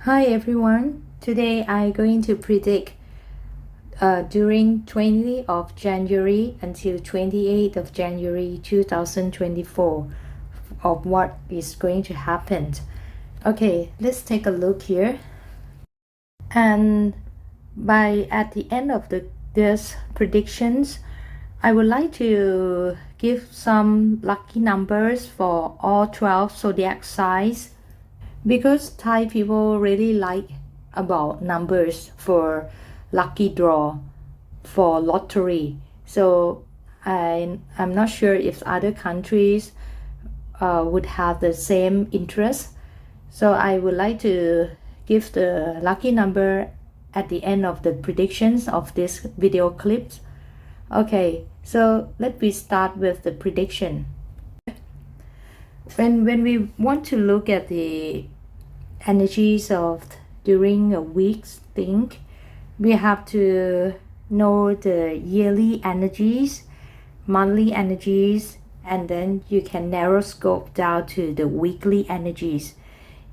Hi everyone. Today I'm going to predict during 20th of January until 28th of January 2024 of what is going to happen. Okay, let's take a look here. And at the end of this predictions, I would like to give some lucky numbers for all 12 zodiac signs, because Thai people really like about numbers for lucky draw, for lottery. So I'm not sure if other countries would have the same interest. So I would like to give the lucky number at the end of the predictions of this video clips. Okay, so let me start with the prediction. When we want to look at the energies of during a week's thing, we have to know the yearly energies, monthly energies, and then you can narrow scope down to the weekly energies.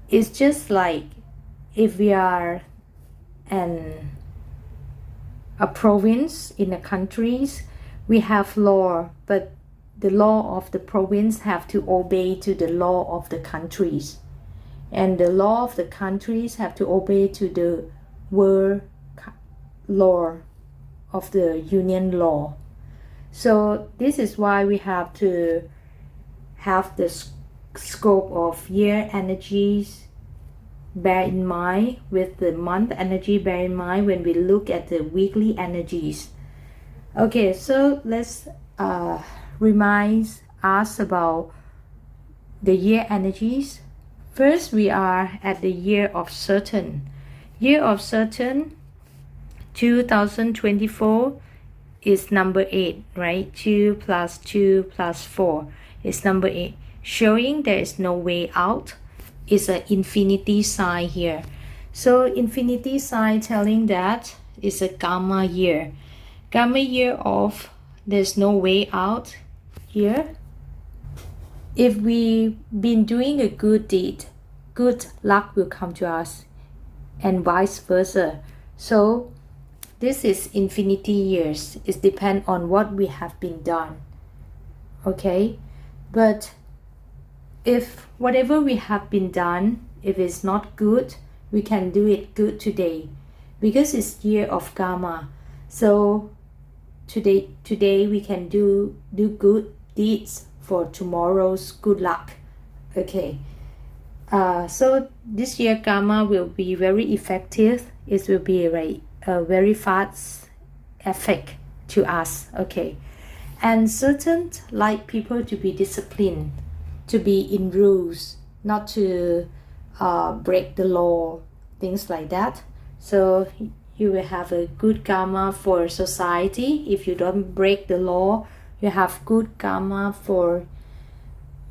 It's just like if we are a province in a countries, we have law, but the law of the province have to obey to the law of the countries, and the law of the countries have to obey to the world law of the union law. So this is why we have to have the scope of year energies bear in mind, with the month energy bear in mind when we look at the weekly energies. Okay, so let's remind us about the year energies. First, we are at the year of Saturn. Year of Saturn 2024 is number 8, right? 2 plus 2 plus 4 is number 8, showing there is no way out. It's an infinity sign here. So infinity sign telling that it's a gamma year. Gamma year of there's no way out here. If we've been doing a good deed, good luck will come to us, and vice versa. So this is infinity years. It depends on what we have been done. Okay, but if whatever we have been done, if it's not good, we can do it good today, because it's year of gamma. So today we can do good deeds for tomorrow's good luck. Okay, so this year gamma will be very effective. It will be a very fast effect to us. Okay, and certain like people to be disciplined, to be in rules, not to break the law, things like that. So you will have a good karma for society. If you don't break the law, you have good karma for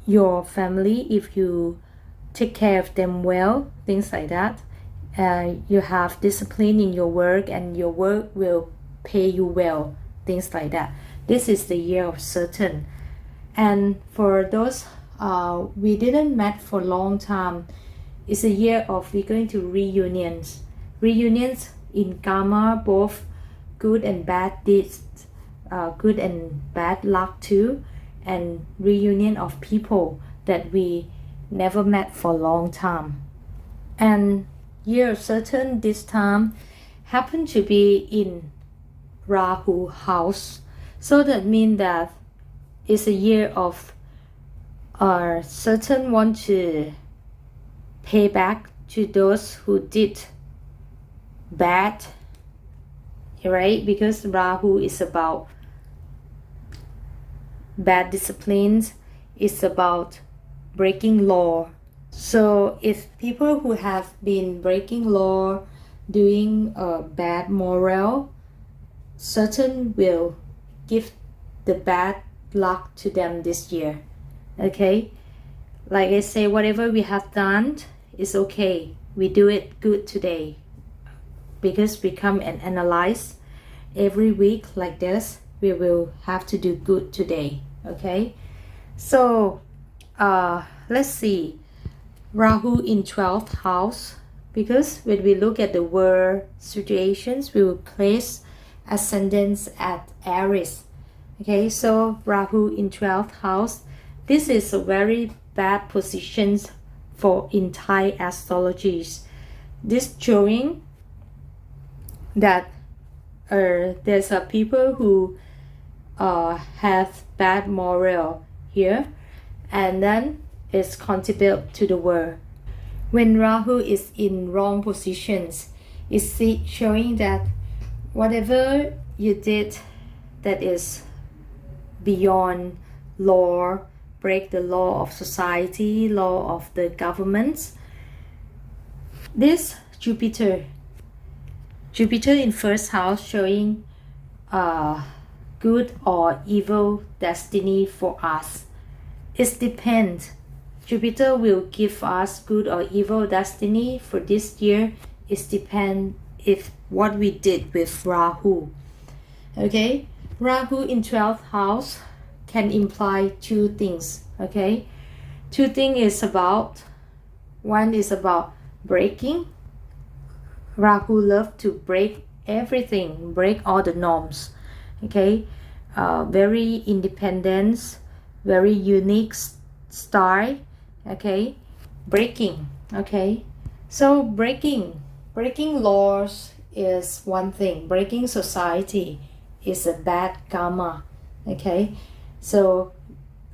your family if you take care of them well, things like that. You have discipline in your work, and your work will pay you well, things like that. This is the year of Saturn. And for those we didn't met for a long time, it's a year of we're going to reunions in karma, both good and bad deeds, good and bad luck too, and reunion of people that we never met for a long time. And year of Saturn this time happened to be in Rahu house, so that means that it's a year of Saturn want to pay back to those who did bad, right? Because Rahu is about bad disciplines, it's about breaking law. So if people who have been breaking law, doing bad moral, Saturn will give the bad luck to them this year. Okay, like I say, whatever we have done is okay. We do it good today, because we come and analyze every week like this. We will have to do good today. Okay, so let's see. Rahu in 12th house because when we look at the world situations, we will place ascendants at Aries. Okay, so Rahu in 12th house, this is a very bad position for in Thai astrologies. This showing that there's a people who have bad moral here, and then it's contribute to the world. When Rahu is in wrong positions, it's showing that whatever you did that is beyond law, break the law of society, law of the governments. This Jupiter in first house showing good or evil destiny for us. It depends. Jupiter will give us good or evil destiny for this year. It depends if what we did with Rahu. Okay, Rahu in 12th house can imply two things. Okay, two things is about, one is about breaking. Rahu love to break everything, break all the norms. Okay, very independent, very unique style. Okay, breaking. Okay, so breaking laws is one thing. Breaking society is a bad karma. Okay, so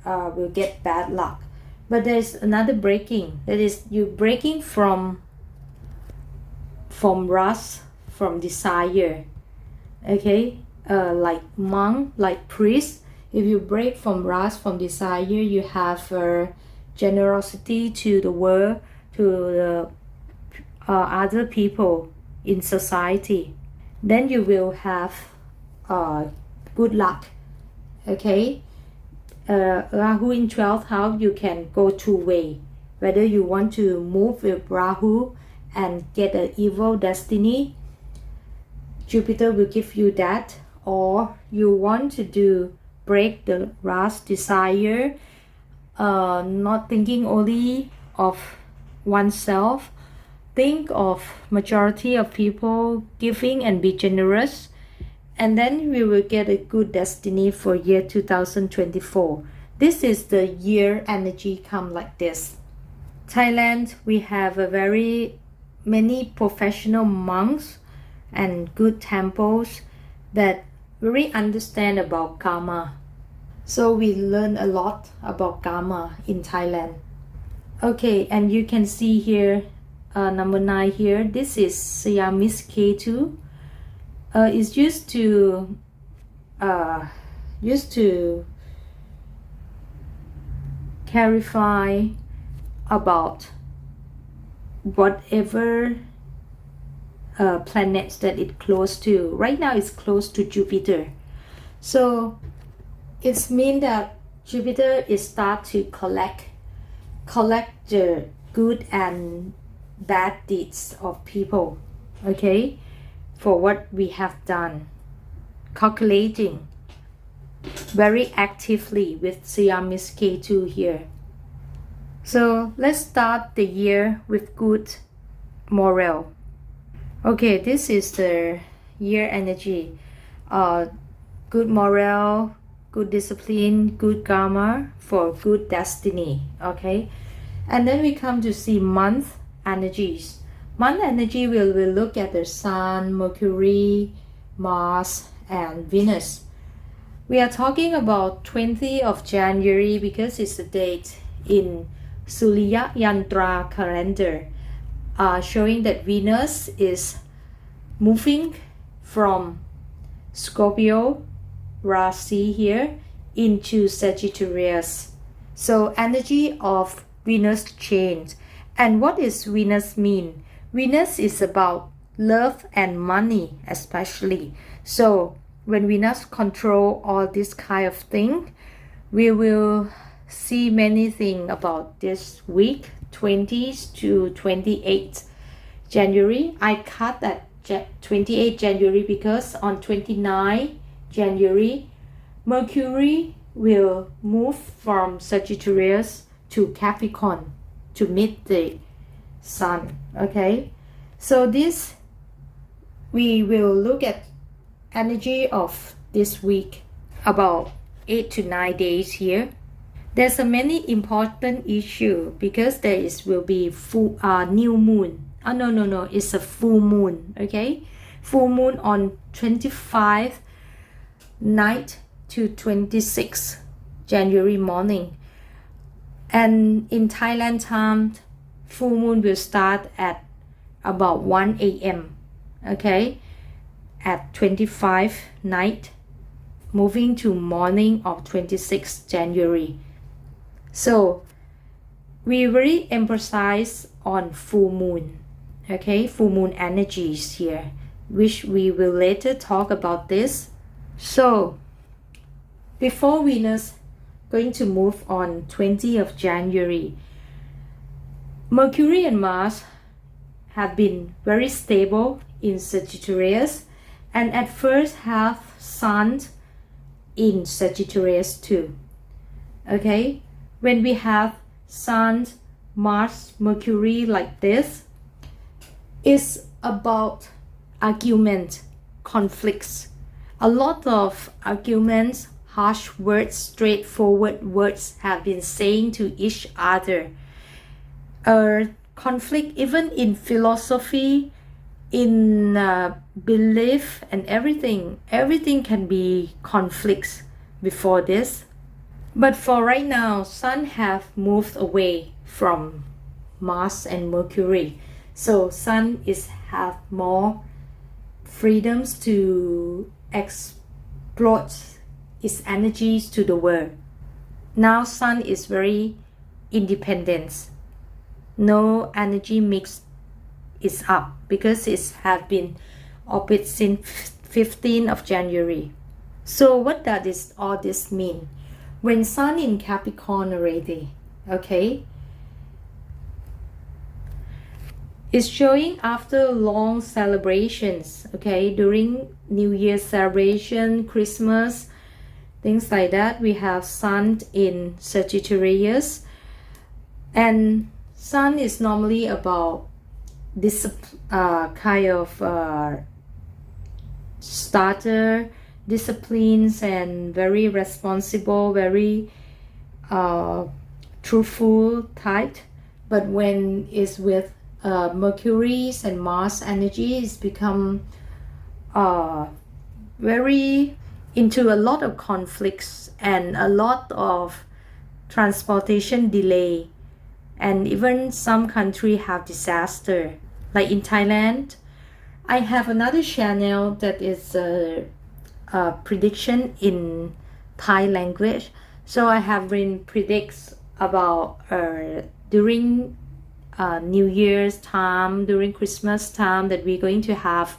we'll get bad luck. But there's another breaking, that is you breaking from rust, from desire. Okay, like monk, like priest, if you break from rust, from desire, you have generosity to the world, to the other people in society, then you will have good luck. Okay, Rahu in 12th house, you can go two way, whether you want to move with Rahu and get an evil destiny, Jupiter will give you that, or you want to do break the rust, desire, not thinking only of oneself, think of majority of people, giving and be generous, and then we will get a good destiny for year 2024. This is the year energy come like this. Thailand, we have a very many professional monks and good temples that really understand about karma. So we learn a lot about karma in Thailand. Okay, and you can see here number 9 here. This is Siamese K2. It's used to clarify about whatever planets that it close to. Right now it's close to Jupiter, so it means that Jupiter is start to collect the good and bad deeds of people. Okay, for what we have done, calculating very actively with Siamese K2 here. So let's start the year with good morale. Okay, this is the year energy. Good morale, good discipline, good karma for good destiny. Okay, and then we come to see month energies. Month energy will look at the Sun, Mercury, Mars, and Venus. We are talking about 20th of January because it's the date in Surya Yantra calendar, showing that Venus is moving from Scorpio Rasi here into Sagittarius. So energy of Venus change. And what does Venus mean? Venus is about love and money especially. So when Venus control all this kind of thing, we will see many things about this week, 20th to 28th January. I cut that 28th January because on 29th January, Mercury will move from Sagittarius to Capricorn to meet the Sun. Okay, So this, we will look at energy of this week, about 8 to 9 days here. There's a many important issue because will be new moon. No, it's a full moon. Okay, full moon on 25 night to 26 January morning, and in Thailand time, full moon will start at about 1 a.m. okay, at 25 night, moving to morning of 26 January. So we really emphasize on full moon, okay, full moon energies here, which we will later talk about this. So before Venus going to move on 20th of January, Mercury and Mars have been very stable in Sagittarius, and at first have Sun in Sagittarius too. Okay, when we have Sun, Mars, Mercury like this, it's about argument, conflicts, a lot of arguments, harsh words, straightforward words have been saying to each other. Conflict even in philosophy, in belief and everything can be conflicts before this. But for right now, Sun have moved away from Mars and Mercury, so Sun have more freedoms to exploit its energies to the world. Now Sun is very independent. No energy mix is up because it have been orbit since 15th of January. So what does all this mean? When Sun in Capricorn already, okay, it's showing after long celebrations, okay, during New Year's celebration, Christmas, things like that, we have Sun in Sagittarius, and Sun is normally about this kind of starter, disciplines, and very responsible, very truthful type. But when it's with Mercury's and Mars energy, it's become very into a lot of conflicts and a lot of transportation delay, and even some country have disaster, like in Thailand. I have another channel that is a prediction in Thai language, so I have been predicts about during New Year's time, during Christmas time, that we're going to have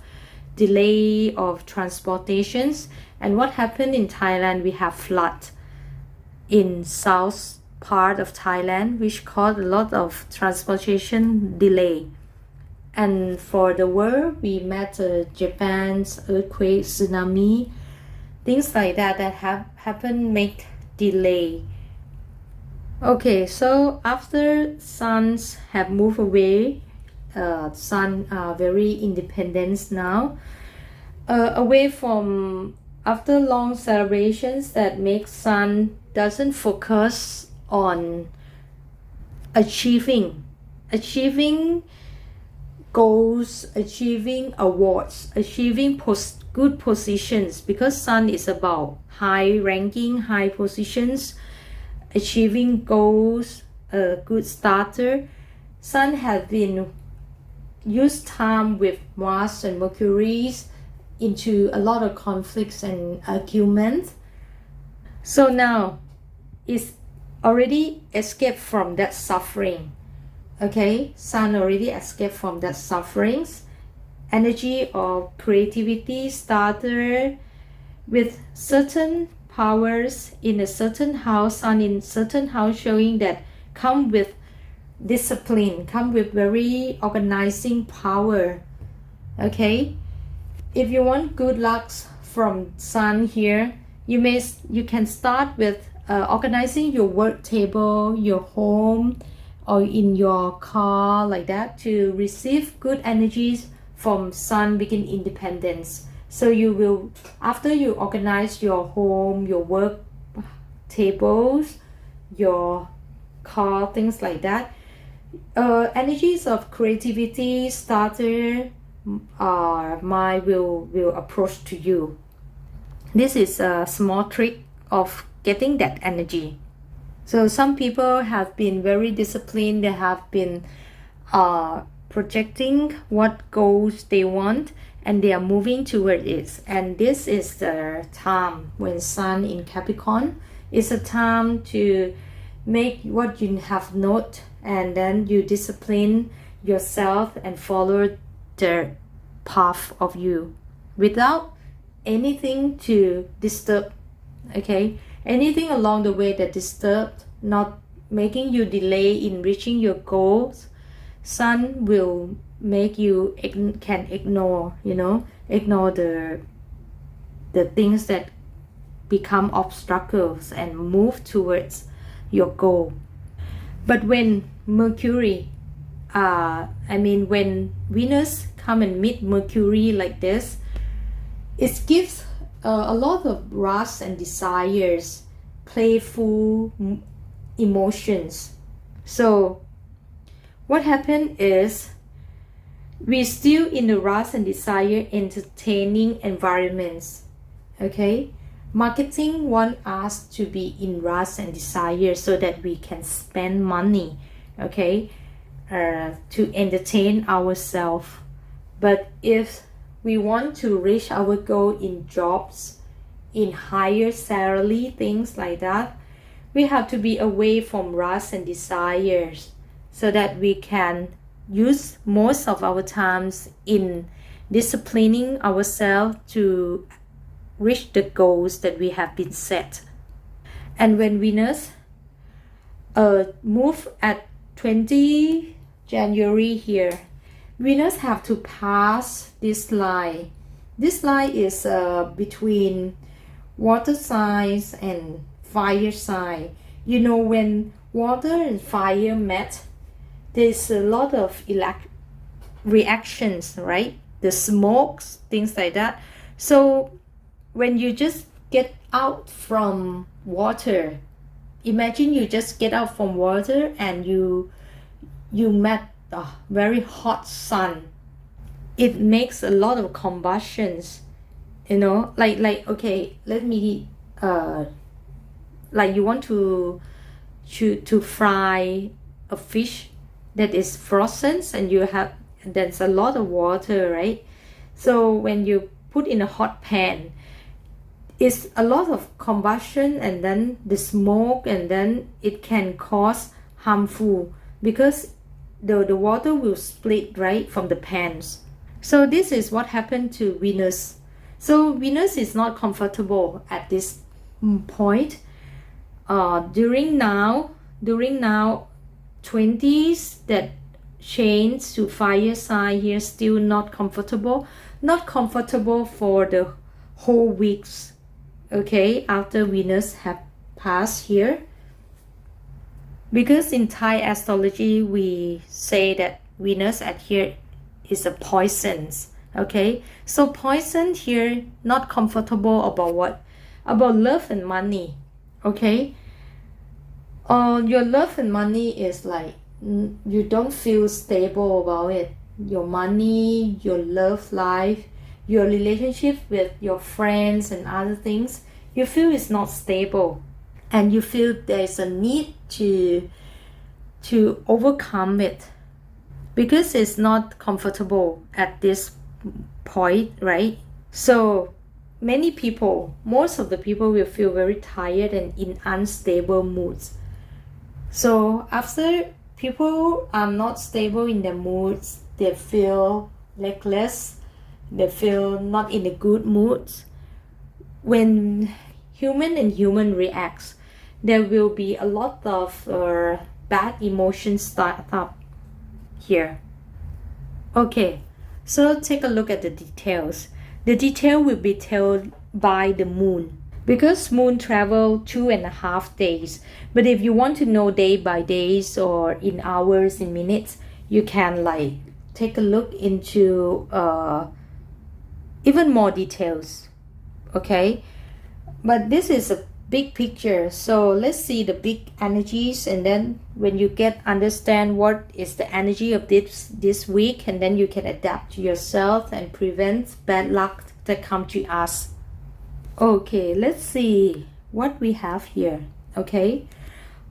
delay of transportations. And what happened in Thailand, we have flood in south part of Thailand, which caused a lot of transportation delay. And for the world, we met Japan's earthquake, tsunami, things like that have happened, make delay. Okay, so after Suns have moved away, Sun are very independent now, away from after long celebrations that make Sun doesn't focus on achieving goals, achieving awards, achieving good positions, because Sun is about high ranking, high positions, achieving goals, a good starter. Sun has been used time with Mars and Mercury into a lot of conflicts and arguments. So now it's already escaped from that suffering. Okay, Sun already escaped from that sufferings. Energy of creativity starter with certain powers in a certain house, Sun in certain house, showing that come with discipline, come with very organizing power. Okay, if you want good lucks from Sun here, you can start with organizing your work table, your home, or in your car like that to receive good energies from sun begin independence. So you will, after you organize your home, your work tables, your car, things like that, energies of creativity starter mind will approach to you. This is a small trick of getting that energy. So some people have been very disciplined. They have been projecting what goals they want, and they are moving toward it. And this is the time when sun in Capricorn. It's a time to make what you have not, and then you discipline yourself and follow the path of you without anything to disturb. Okay, anything along the way that disturbed, not making you delay in reaching your goals, sun will make you can ignore, ignore the things that become obstacles and move towards your goal. But when Mercury, when Venus come and meet Mercury like this, it gives a lot of rush and desires, playful emotions. So what happened is we're still in the rush and desire entertaining environments. Okay, marketing want us to be in rush and desire so that we can spend money, okay, to entertain ourselves. But if we want to reach our goal in jobs, in higher salary, things like that, we have to be away from rush and desires so that we can use most of our times in disciplining ourselves to reach the goals that we have been set. And when Venus move at 20 January here, Venus have to pass this line. This line is between water signs and fire sign. When water and fire met, there's a lot of reactions, right? The smokes, things like that. So when you just get out from water, imagine you just get out from water and you met a very hot sun. It makes a lot of combustions, like okay, let me like you want to fry a fish that is frozen, and there's a lot of water, right? So when you put in a hot pan, it's a lot of combustion, and then the smoke, and then it can cause harmful because the water will split right from the pans. So this is what happened to Venus. So Venus is not comfortable at this point. During now 20s that change to fire sign here, still not comfortable for the whole weeks, okay, after Venus have passed here. Because in Thai astrology we say that Venus at here is a poison, okay? So poison here, not comfortable about what? About love and money, okay? Your love and money is like you don't feel stable about it. Your money, your love life, your relationship with your friends and other things, you feel it's not stable, and you feel there's a need to overcome it because it's not comfortable at this point, right? So most of the people will feel very tired and in unstable moods. So after people are not stable in their moods, they feel reckless, they feel not in a good mood. When human reacts, there will be a lot of bad emotions start up here. Okay, so take a look at the details. The detail will be told by the moon. because moon travel 2.5 days. But if you want to know day by days or in hours, in minutes, you can like take a look into even more details. Okay, but this is a big picture, so let's see the big energies, and then when you get understand what is the energy of this week, and then you can adapt to yourself and prevent bad luck that come to us. Okay, let's see what we have here. Okay,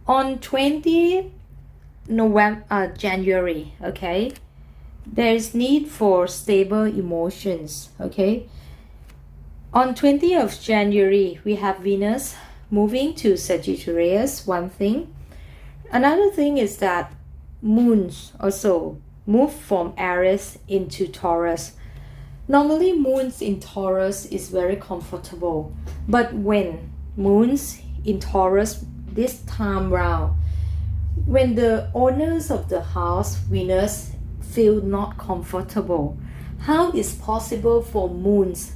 on 20 January, okay, there is need for stable emotions. Okay, on 20th of January, we have Venus moving to Sagittarius, one thing. Another thing is that moons also move from Aries into Taurus. Normally, moons in Taurus is very comfortable, but when moons in Taurus this time round, when the owners of the house, Venus, feel not comfortable, how is possible for moons,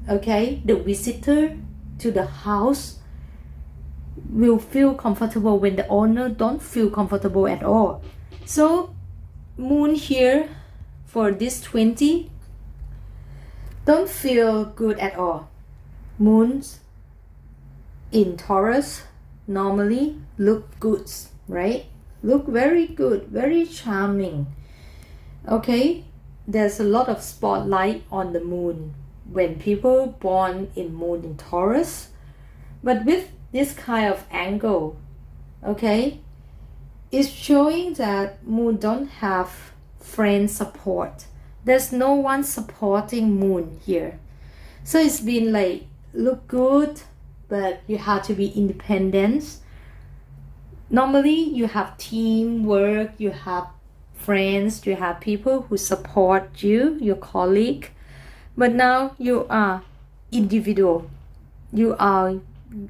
okay, the visitor to the house will feel comfortable when the owner don't feel comfortable at all? So moon here for this 20 don't feel good at all. Moons in Taurus normally look good, right? Look very good, very charming. Okay, there's a lot of spotlight on the moon when people born in moon in Taurus. But with this kind of angle, okay, it's showing that moon don't have friend support. There's no one supporting moon here. So it's been like, look good, but you have to be independent. Normally you have teamwork, you have friends, you have people who support you, your colleague. But now you are individual. You are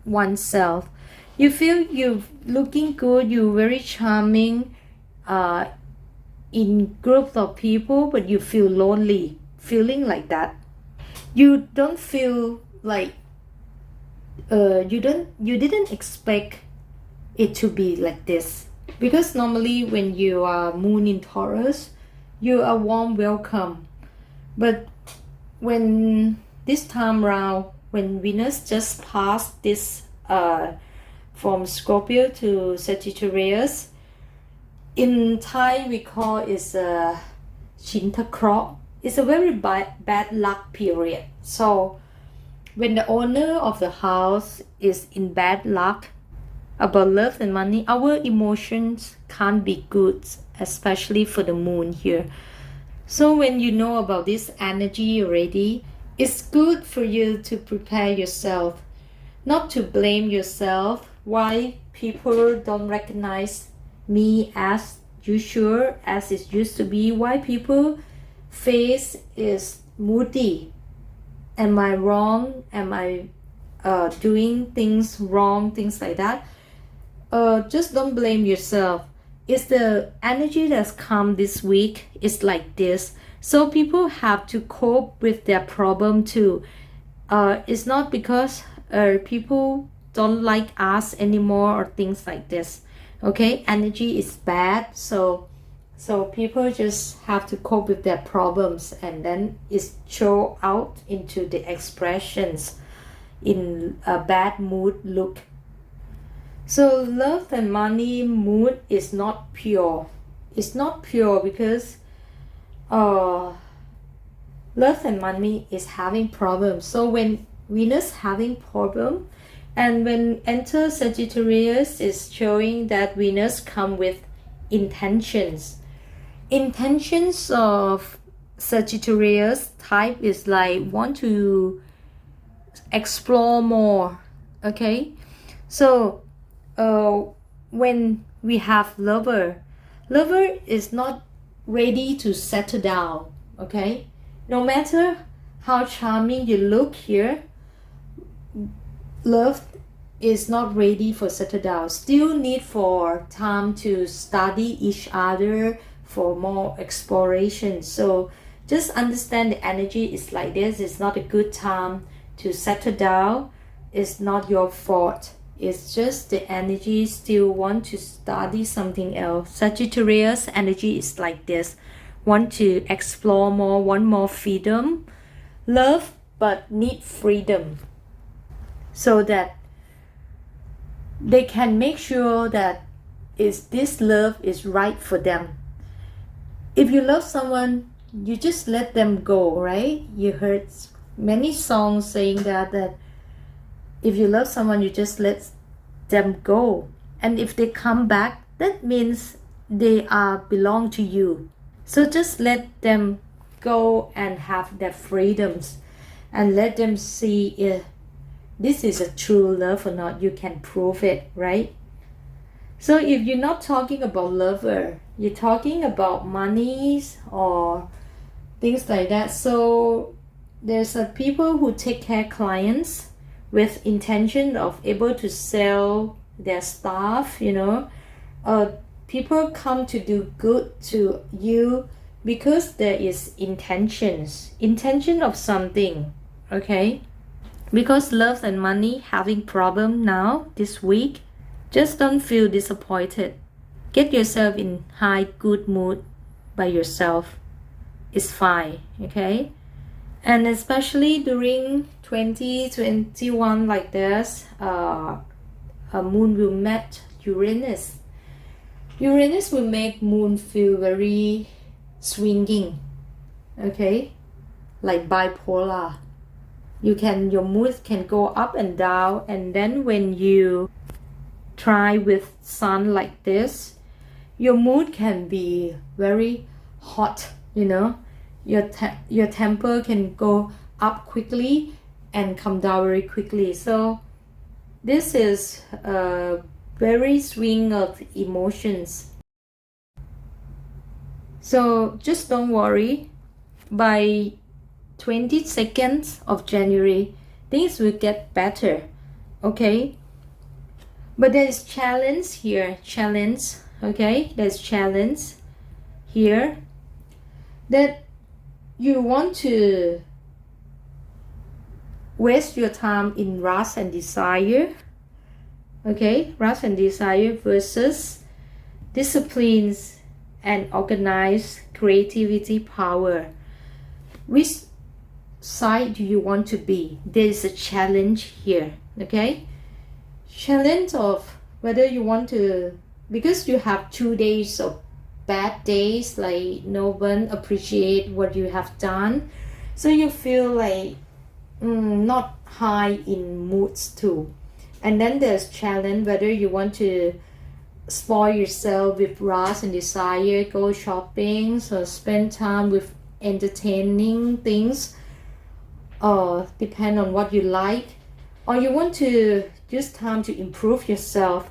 oneself. You feel you're looking good, you're very charming in groups of people, but you feel lonely, feeling like that. You don't feel like you didn't expect it to be like this, because normally when you are moon in Taurus, you are warm welcome. But when this time round, when Venus just passed this from Scorpio to Sagittarius, in Thai we call it Shintakro. It's a very bad luck period. So when the owner of the house is in bad luck about love and money, our emotions can't be good, especially for the moon here. So when you know about this energy already, it's good for you to prepare yourself, not to blame yourself why people don't recognize me as usual, as it used to be, why people face is moody. Am I wrong? Am I doing things wrong? Things like that. Just don't blame yourself. It's the energy that's come this week. It's like this. So people have to cope with their problem too. It's not because people don't like us anymore or things like this. Okay, energy is bad, so people just have to cope with their problems, and then it's show out into the expressions in a bad mood look. So love and money mood is not pure. It's not pure because love and money is having problems. So when Venus having problem, and when enter Sagittarius, is showing that Venus come with intentions. Intentions of Sagittarius type is like want to explore more. Okay, so when we have lover is not ready to settle down. Okay, no matter how charming you look here, love is not ready for settle down. Still need for time to study each other for more exploration. So just understand the energy is like this. It's not a good time to settle down. it's not your fault. It's just the energy still want to study something else. Sagittarius energy is like this. Want to explore more, want more freedom. Love, but need freedom. So that they can make sure that this love is right for them. If you love someone, you just let them go, right? You heard many songs saying that if you love someone, you just let them go. And if they come back, that means they belong to you. So just let them go and have their freedoms, and let them see if this is a true love or not. You can prove it, right? So if you're not talking about lover, you're talking about monies or things like that. So there's people who take care clients with intention of able to sell their stuff, people come to do good to you because there is intention of something, okay? Because love and money having problem now this week, just don't feel disappointed. Get yourself in high good mood by yourself. It's fine, okay? And especially during 2021 like this, a moon will meet Uranus. Uranus will make moon feel very swinging, okay? Like bipolar. Your mood can go up and down, and then when you try with sun like this, your mood can be very hot, your temper can go up quickly and come down very quickly. So this is a very swing of emotions. So just don't worry. By 22nd of January, things will get better, okay? But there's challenge here, okay? There's challenge here that you want to waste your time in rush and desire, okay? Rush and desire versus disciplines and organized creativity power. Which side do you want to be? There is a challenge here, okay? Challenge of whether you want to, because you have 2 days of bad days, like no one appreciate what you have done, so you feel like not high in moods too. And then there's challenge whether you want to spoil yourself with rush and desire, go shopping, or spend time with entertaining things, or depend on what you like, or you want to use time to improve yourself.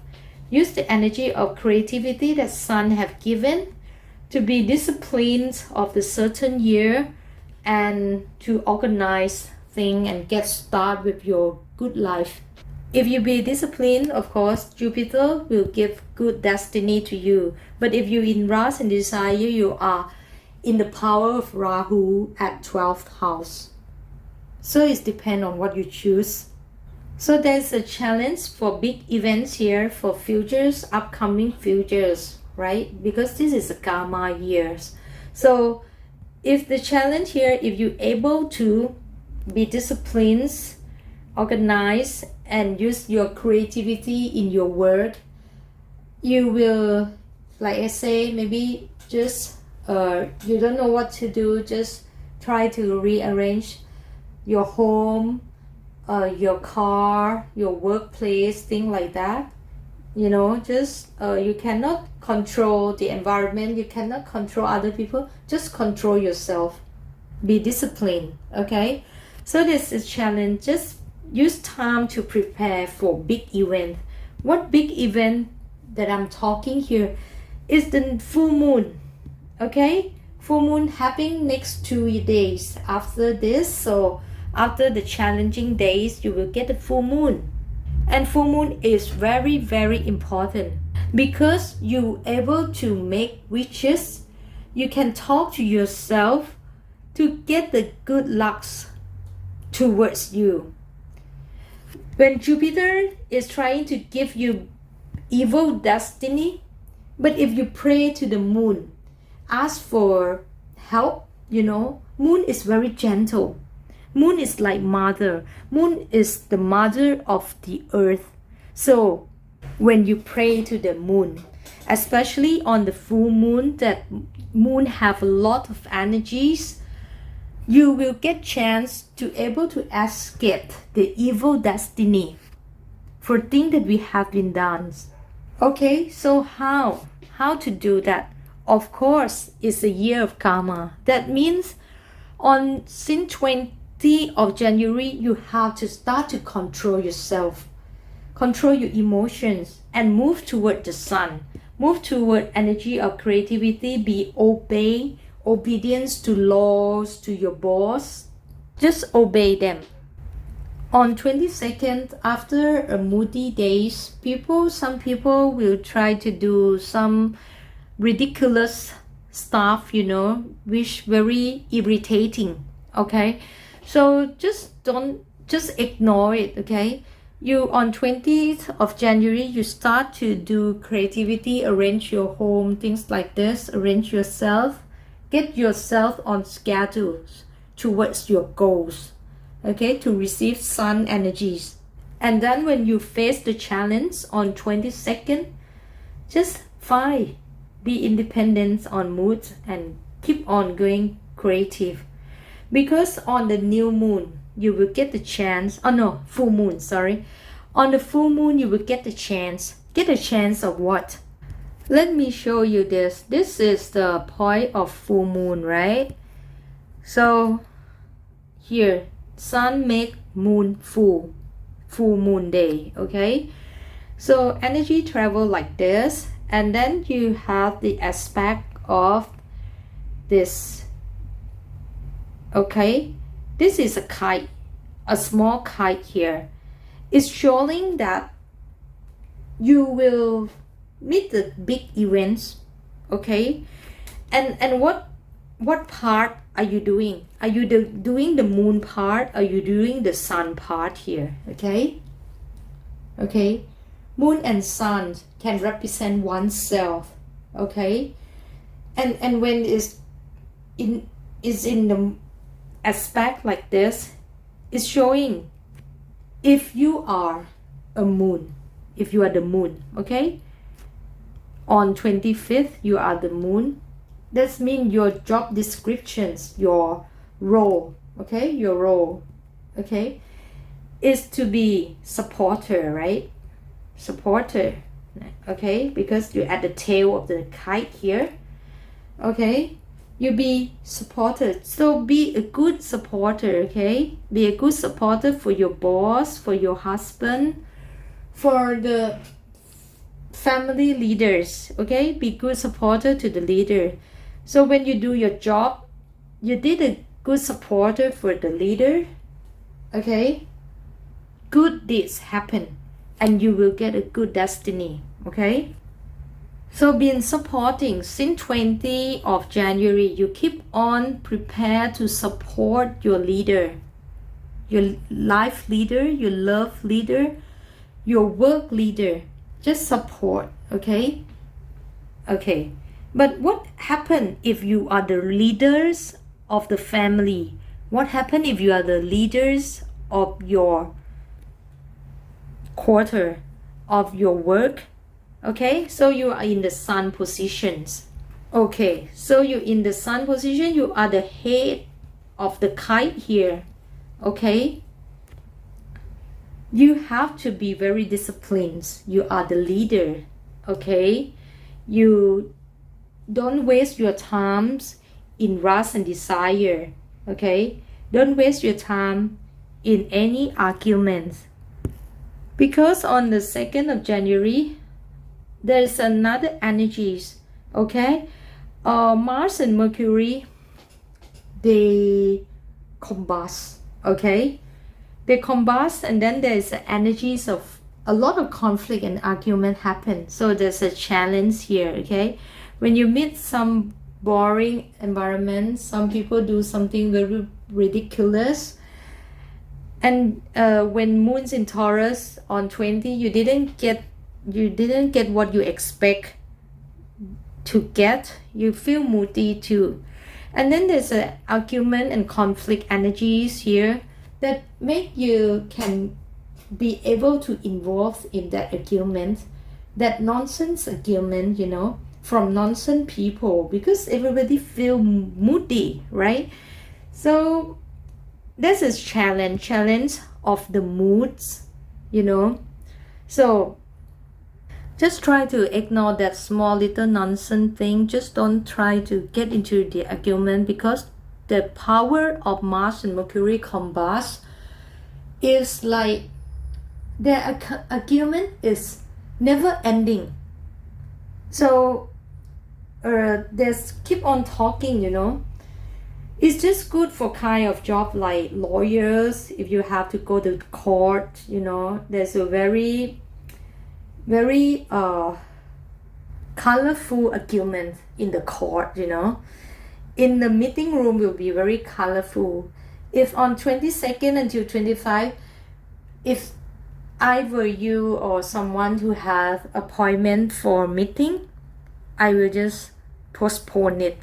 Use the energy of creativity that sun have given to be disciplined of the certain year and to organize things and get started with your good life. If you be disciplined, of course, Jupiter will give good destiny to you. But if you in rush and desire, you are in the power of Rahu at 12th house. So it depends on what you choose. So there's a challenge for big events here, for futures, upcoming futures, right? Because this is a karma years. So if the challenge here, if you're able to be disciplined, organize, and use your creativity in your work, you will, like I say, maybe just you don't know what to do, just try to rearrange your home, your car, your workplace, things like that. Just you cannot control the environment, you cannot control other people, just control yourself. Be disciplined, okay? So this is challenge. Just use time to prepare for big event. What big event that I'm talking here is the full moon, okay? Full moon happening next 2 days after this. So after the challenging days, you will get the full moon. And full moon is very, very important because you're able to make wishes. You can talk to yourself to get the good lucks towards you. When Jupiter is trying to give you evil destiny, but if you pray to the moon, ask for help, moon is very gentle. Moon is like mother. Moon is the mother of the earth. So when you pray to the moon, especially on the full moon, that moon have a lot of energies, you will get chance to able to escape the evil destiny for things that we have been done. Okay, so how to do that? Of course, it's a year of karma. That means since 20th of January, you have to start to control yourself, control your emotions, and move toward the sun. Move toward energy of creativity. Be obedience to laws, to your boss. Just obey them. On 22nd, after a moody days, some people will try to do some ridiculous stuff, which very irritating. Okay, so just ignore it. Okay, you on 20th of January, you start to do creativity, arrange your home, things like this, arrange yourself, get yourself on schedules towards your goals, okay, to receive sun energies. And then when you face the challenge on 22nd, just fight, be independent on mood, and keep on going creative. Because on the new moon, you will get the chance, full moon, sorry. On the full moon, you will get the chance. Get a chance of what? Let me show you this. This is the point of full moon, right? So here, sun make moon full moon day, okay? So energy travel like this, and then you have the aspect of this. Okay, this is a kite, a small kite here. It's showing that you will meet the big events, okay? And what part are you doing? Are you doing the moon part? Are you doing the sun part here? Okay, moon and sun can represent oneself, okay? And when it's in the aspect like this, is showing if you are the moon, okay? On 25th, you are the moon. That means your job descriptions, your role, okay? Your role, okay, is to be supporter, right? Supporter, okay? Because you're at the tail of the kite here, okay? You be supported. So be a good supporter, okay? Be a good supporter for your boss, for your husband, for the family leaders, okay? Be good supporter to the leader. So when you do your job, you did a good supporter for the leader, okay? Good deeds happen and you will get a good destiny, okay? So being supporting since 20th of January, you keep on prepare to support your leader, your life leader, your love leader, your work leader. Just support, okay? Okay. But what happens if you are the leaders of the family? What happens if you are the leaders of your quarter, of your work? Okay, so you are in the sun positions. Okay, so you in the sun position, you are the head of the kite here. Okay, you have to be very disciplined. You are the leader. Okay, you don't waste your times in rush and desire. Okay, don't waste your time in any arguments, because on the 2nd of January there's another energies, okay? Mars and Mercury, they combust, okay? They combust, and then there's energies of a lot of conflict and argument happen. So there's a challenge here, okay? When you meet some boring environment, some people do something very ridiculous, And when moon's in Taurus on 20, you didn't get what you expect to get. You feel moody too. And then there's an argument and conflict energies here that make you can be able to involve in that argument, that nonsense argument, from nonsense people, because everybody feel moody, right? So this is challenge of the moods, so just try to ignore that small little nonsense thing. Just don't try to get into the argument, because the power of Mars and Mercury combust is like the argument is never ending. So there's keep on talking, It's just good for kind of job like lawyers. If you have to go to court, there's a very colorful argument in the court, in the meeting room will be very colorful. If on 22nd until 25, if I were you or someone who has appointment for meeting, I will just postpone it,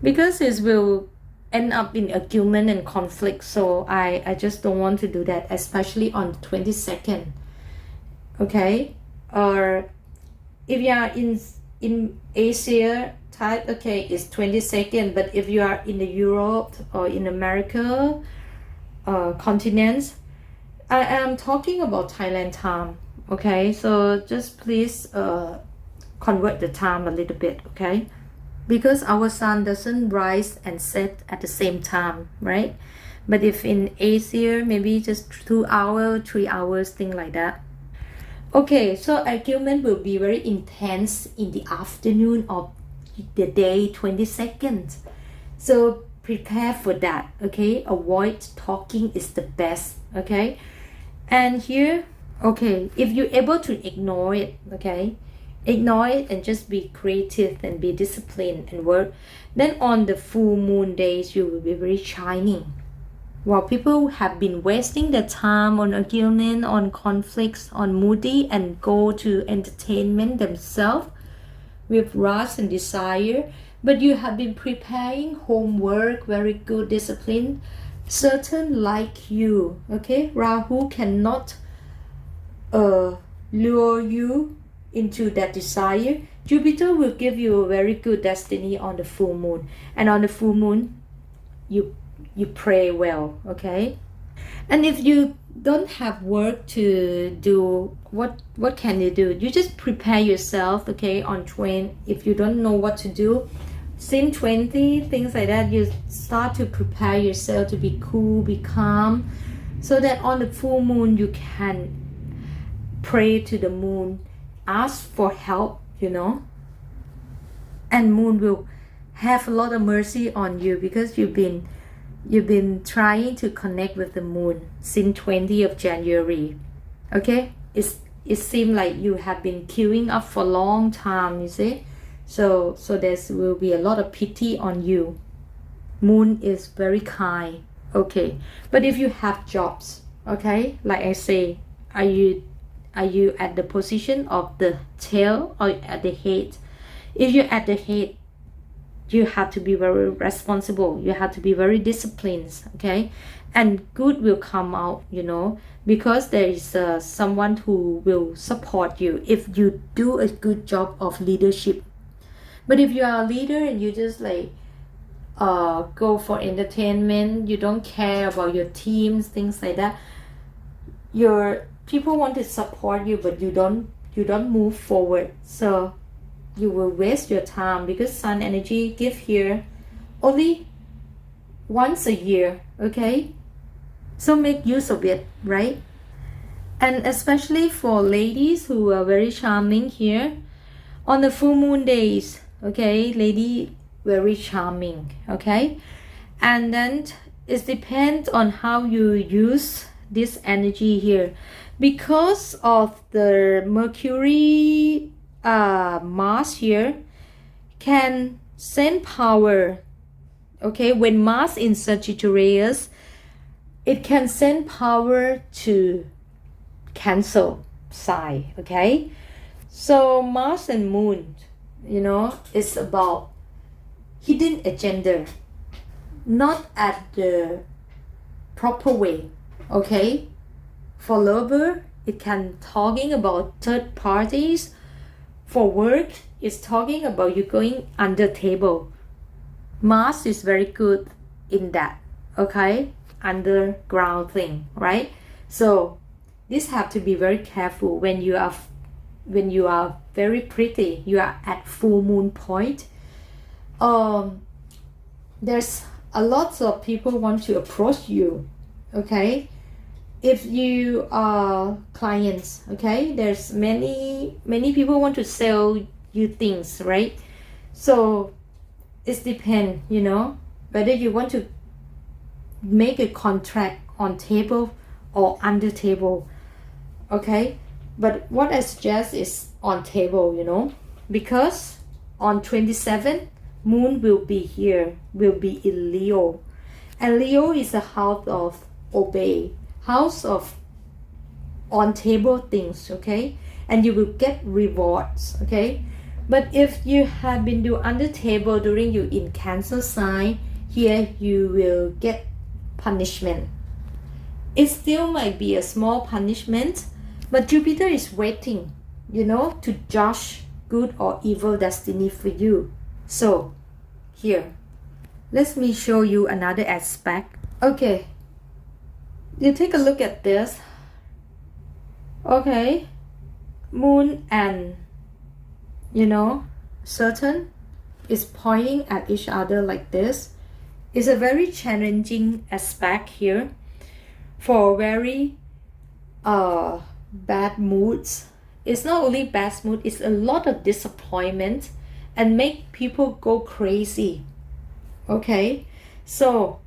because it will end up in argument and conflict. So I just don't want to do that, especially on 22nd. Okay, or if you are in Asia type, okay, it's 22nd. But if you are in the Europe or in America continents, I am talking about Thailand time. Okay, so just please convert the time a little bit, okay, because our sun doesn't rise and set at the same time, right? But if in Asia, maybe just 2 hours, 3 hours, thing like that. Okay, so argument will be very intense in the afternoon of the day 22nd. So prepare for that, okay? Avoid talking is the best, okay? And here, okay, if you're able to ignore it, okay? Ignore it and just be creative and be disciplined and work. Then on the full moon days, you will be very shining. While people have been wasting their time on argument, on conflicts, on moody, and go to entertainment themselves with rush and desire, but you have been preparing homework, very good discipline, certain like you, okay? Rahu cannot lure you into that desire. Jupiter will give you a very good destiny on the full moon, and on the full moon, you pray well, okay? And if you don't have work to do, what can you do? You just prepare yourself, okay, on 20. If you don't know what to do, scene 20, things like that, you start to prepare yourself to be cool, be calm, so that on the full moon you can pray to the moon, ask for help, and moon will have a lot of mercy on you, because you've been trying to connect with the moon since 20th of January. Okay, it seems like you have been queuing up for a long time, you see. So there will be a lot of pity on you. Moon is very kind. Okay, but if you have jobs, okay, like I say, are you at the position of the tail or at the head? If you're at the head, you have to be very responsible. You have to be very disciplined, okay? And good will come out, because there is someone who will support you if you do a good job of leadership. But if you are a leader and you just like go for entertainment, you don't care about your teams, things like that, your people want to support you, but you don't move forward. So you will waste your time, because sun energy give here only once a year, okay? So make use of it, right? And especially for ladies who are very charming here, on the full moon days, okay, lady very charming, okay? And then it depends on how you use this energy here, because of the Mercury Mars here can send power, okay? When Mars in Sagittarius, it can send power to Cancer sign, okay? So Mars and Moon, you know, it's about hidden agenda, not at the proper way, okay? For lover, it can talking about third parties. For work, it's talking about you going under table. Mars is very good in that, okay? Underground thing, right? So this have to be very careful when you are very pretty, you are at full moon point. There's a lot of people want to approach you, okay? If you are clients, okay, there's many people want to sell you things, right? So it depends, you know, whether you want to make a contract on table or under table, okay? But what I suggest is on table, you know, because on 27 moon will be here, will be in Leo, and Leo is a house of obey, house of on table things, okay? And you will get rewards, okay? But if you have been doing under table during you in Cancer sign, here you will get punishment. It still might be a small punishment, but Jupiter is waiting, you know, to judge good or evil destiny for you. So here, let me show you another aspect. Okay, you take a look at this. Okay, Moon and, you know, Saturn is pointing at each other like this. It's a very challenging aspect here for very bad moods. It's not only bad mood, it's a lot of disappointment and make people go crazy, okay? So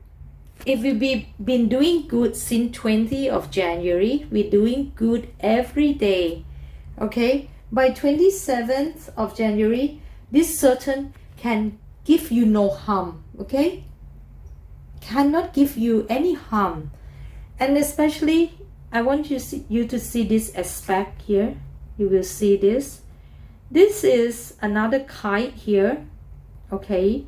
if we've been doing good since 20th of January, we're doing good every day, okay? By 27th of January, this Saturn can give you no harm, okay? Cannot give you any harm. And especially, I want you to see this aspect here. You will see this. This is another kite here, okay?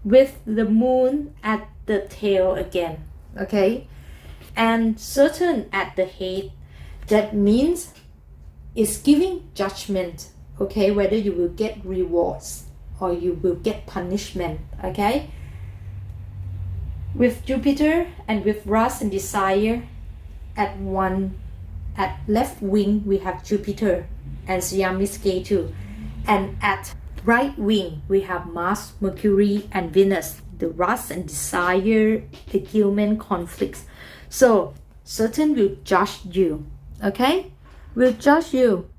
With the moon at the tail again, okay? And Saturn at the head. That means it's giving judgment, okay? Whether you will get rewards or you will get punishment, okay? With Jupiter and with Rust and Desire at left wing we have Jupiter and Siamese Ketu, and at right wing we have Mars, Mercury and Venus, the Rust and Desire, the human conflicts. So Saturn will judge you, okay? Will judge you.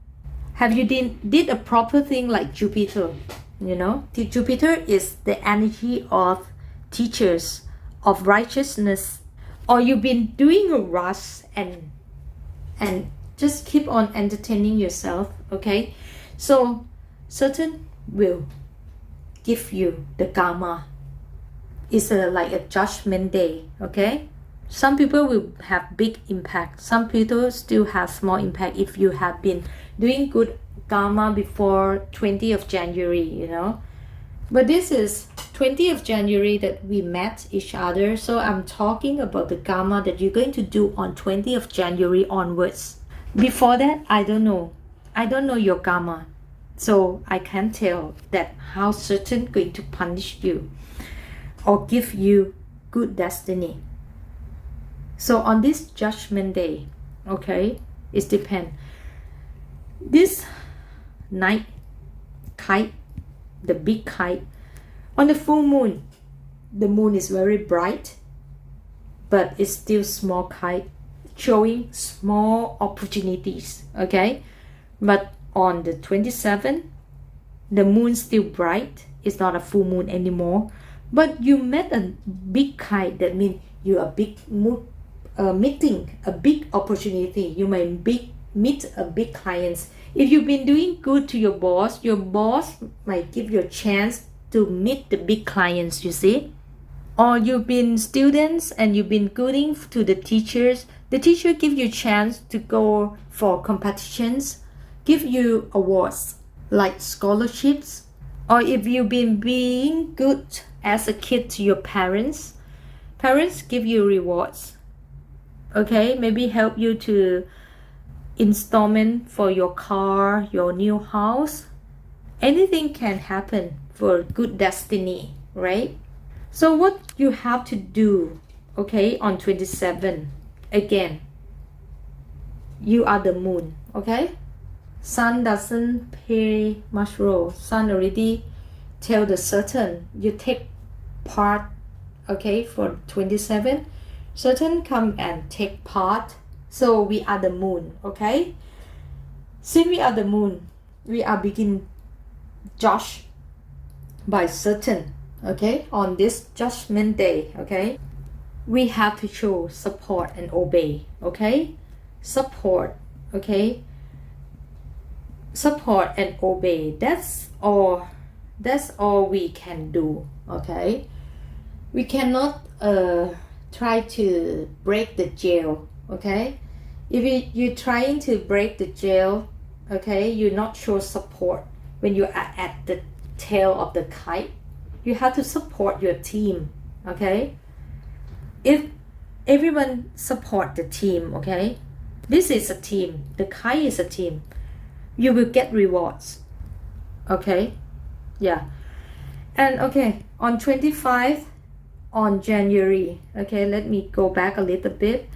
Have you did a proper thing like Jupiter? You know, the Jupiter is the energy of teachers, of righteousness, or you've been doing a rush and just keep on entertaining yourself, okay? So Saturn will give you the karma. It's like a judgment day, okay? Some people will have big impact, some people still have small impact if you have been doing good karma before 20th of January, you know. But this is 20th of January that we met each other, so I'm talking about the karma that you're going to do on 20th of January onwards. Before that, I don't know your karma, so I can't tell that how Saturn going to punish you or give you good destiny. So on this judgment day, okay, it depends. This night kite, the big kite, on the full moon, the moon is very bright, but it's still small kite, showing small opportunities, okay? But on the 27th, the moon still bright, it's not a full moon anymore, but you met a big kite. That means you are meeting a big opportunity. You might meet a big clients. If you've been doing good to your boss might give you a chance to meet the big clients, you see. or you've been students and you've been gooding to the teachers. The teacher give you chance to go for competitions, give you awards like scholarships. Or if you've been being good as a kid to your parents, parents give you rewards. Okay, maybe help you to installment for your car, your new house. Anything can happen for good destiny, right? So what you have to do, okay, on 27, again, you are the moon, okay? Sun doesn't play much role. Sun already tell the Saturn, you take part, okay, for 27. Saturn come and take part. So we are the moon, okay? Since we are the moon, we are begin judged by Saturn, okay, on this judgment day, okay? We have to show support and obey, okay? Support, okay? Support and obey. That's all we can do, okay? We cannot try to break the jail, okay? If you're trying to break the jail, okay, you not show support when you are at the tail of the kite. You have to support your team, okay? If everyone support the team, okay, this is a team, the kite is a team, you will get rewards, okay? Yeah. And okay, on 25 on January, okay, let me go back a little bit.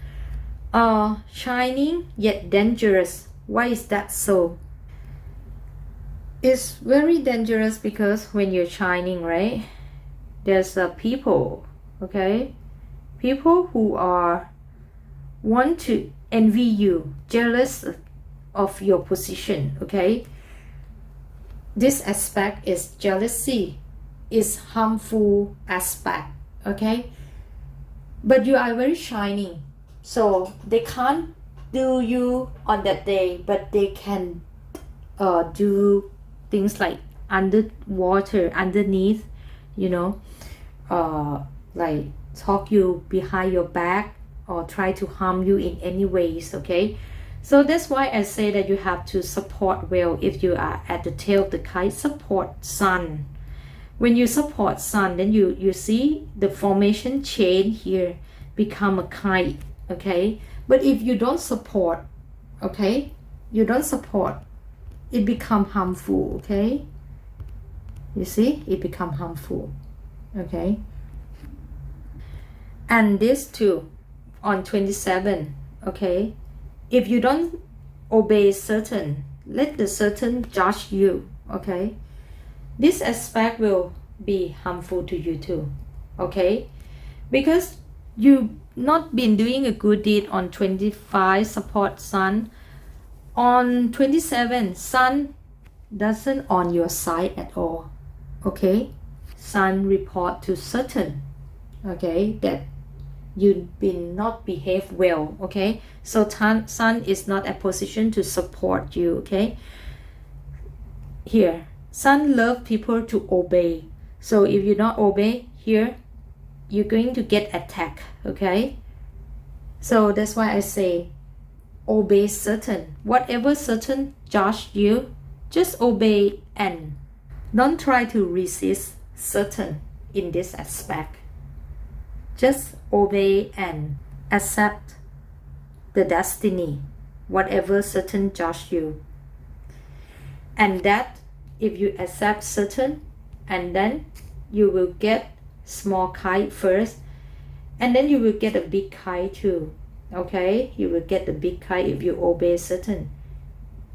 Shining yet dangerous. Why is that so? It's very dangerous because when you're shining, right, there's people, okay, people who are want to envy you, jealous of your position, okay? This aspect is jealousy, is harmful aspect, okay? But you are very shining, so they can't do you on that day, but they can do things like underwater, underneath, you know, like talk you behind your back or try to harm you in any ways, okay? So that's why I say that you have to support well. If you are at the tail of the kite, support sun. When you support sun, then you see the formation chain here become a kite, okay? But if you don't support, okay, you don't support, it become harmful, okay? You see, it become harmful, okay? And this too, on 27, okay? If you don't obey Saturn, let the Saturn judge you, okay? This aspect will be harmful to you too, okay? Because you've not been doing a good deed on 25, support sun. On 27, sun doesn't on your side at all, okay? Sun report to Saturn, okay, that you've been not behave well, okay? So sun is not a position to support you, okay? Here, sun love people to obey. So if you not obey here, you're going to get attacked, okay? So that's why I say obey Saturn. Whatever Saturn judge you, just obey and don't try to resist Saturn in this aspect. Just obey and accept the destiny, whatever Saturn judge you. And that if you accept Saturn, and then you will get small kite first, and then you will get a big kite too, okay? You will get the big kite if you obey Saturn,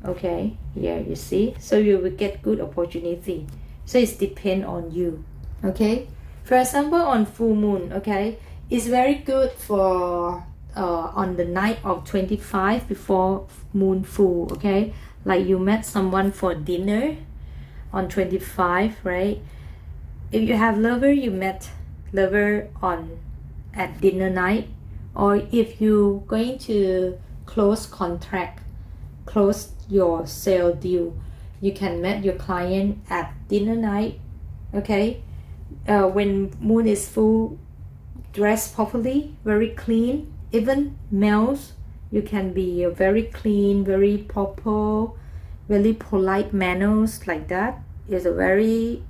okay? Here you see, so you will get good opportunity. So it's depend on you, okay? For example, on full moon, okay, it's very good for on the night of 25 before moon full, okay? Like you met someone for dinner on 25, right? If you have lover, you met lover on at dinner night, or if you going to close contract, close your sale deal, you can meet your client at dinner night, okay? When moon is full, dress properly, very clean. Even males, you can be very clean, very proper, very polite manners like that. Is a very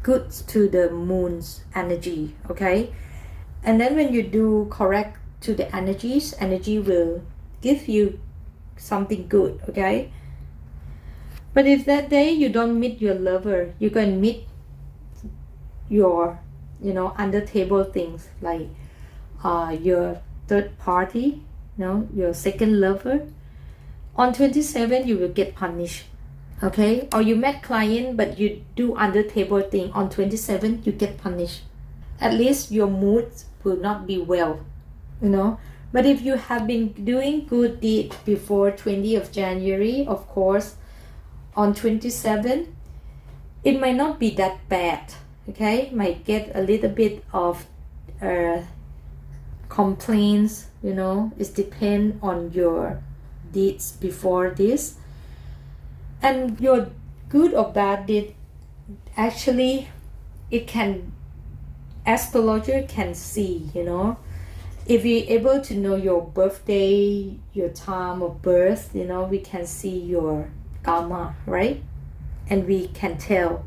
good to the moon's energy, okay? And then when you do correct to the energies, energy will give you something good, okay? But if that day you don't meet your lover, you can meet your, under table things like your third party, your second lover. On 27, you will get punished, okay? Or you met client, but you do under table thing. On 27, you get punished. At least your mood will not be well, But if you have been doing good deed before 20th of January, of course, on 27, it might not be that bad, okay? Might get a little bit of complaints, it depends on your deeds before this. And your good or bad deed, actually, it can, astrologer can see, if we're able to know your birthday, your time of birth, we can see your karma, right? And we can tell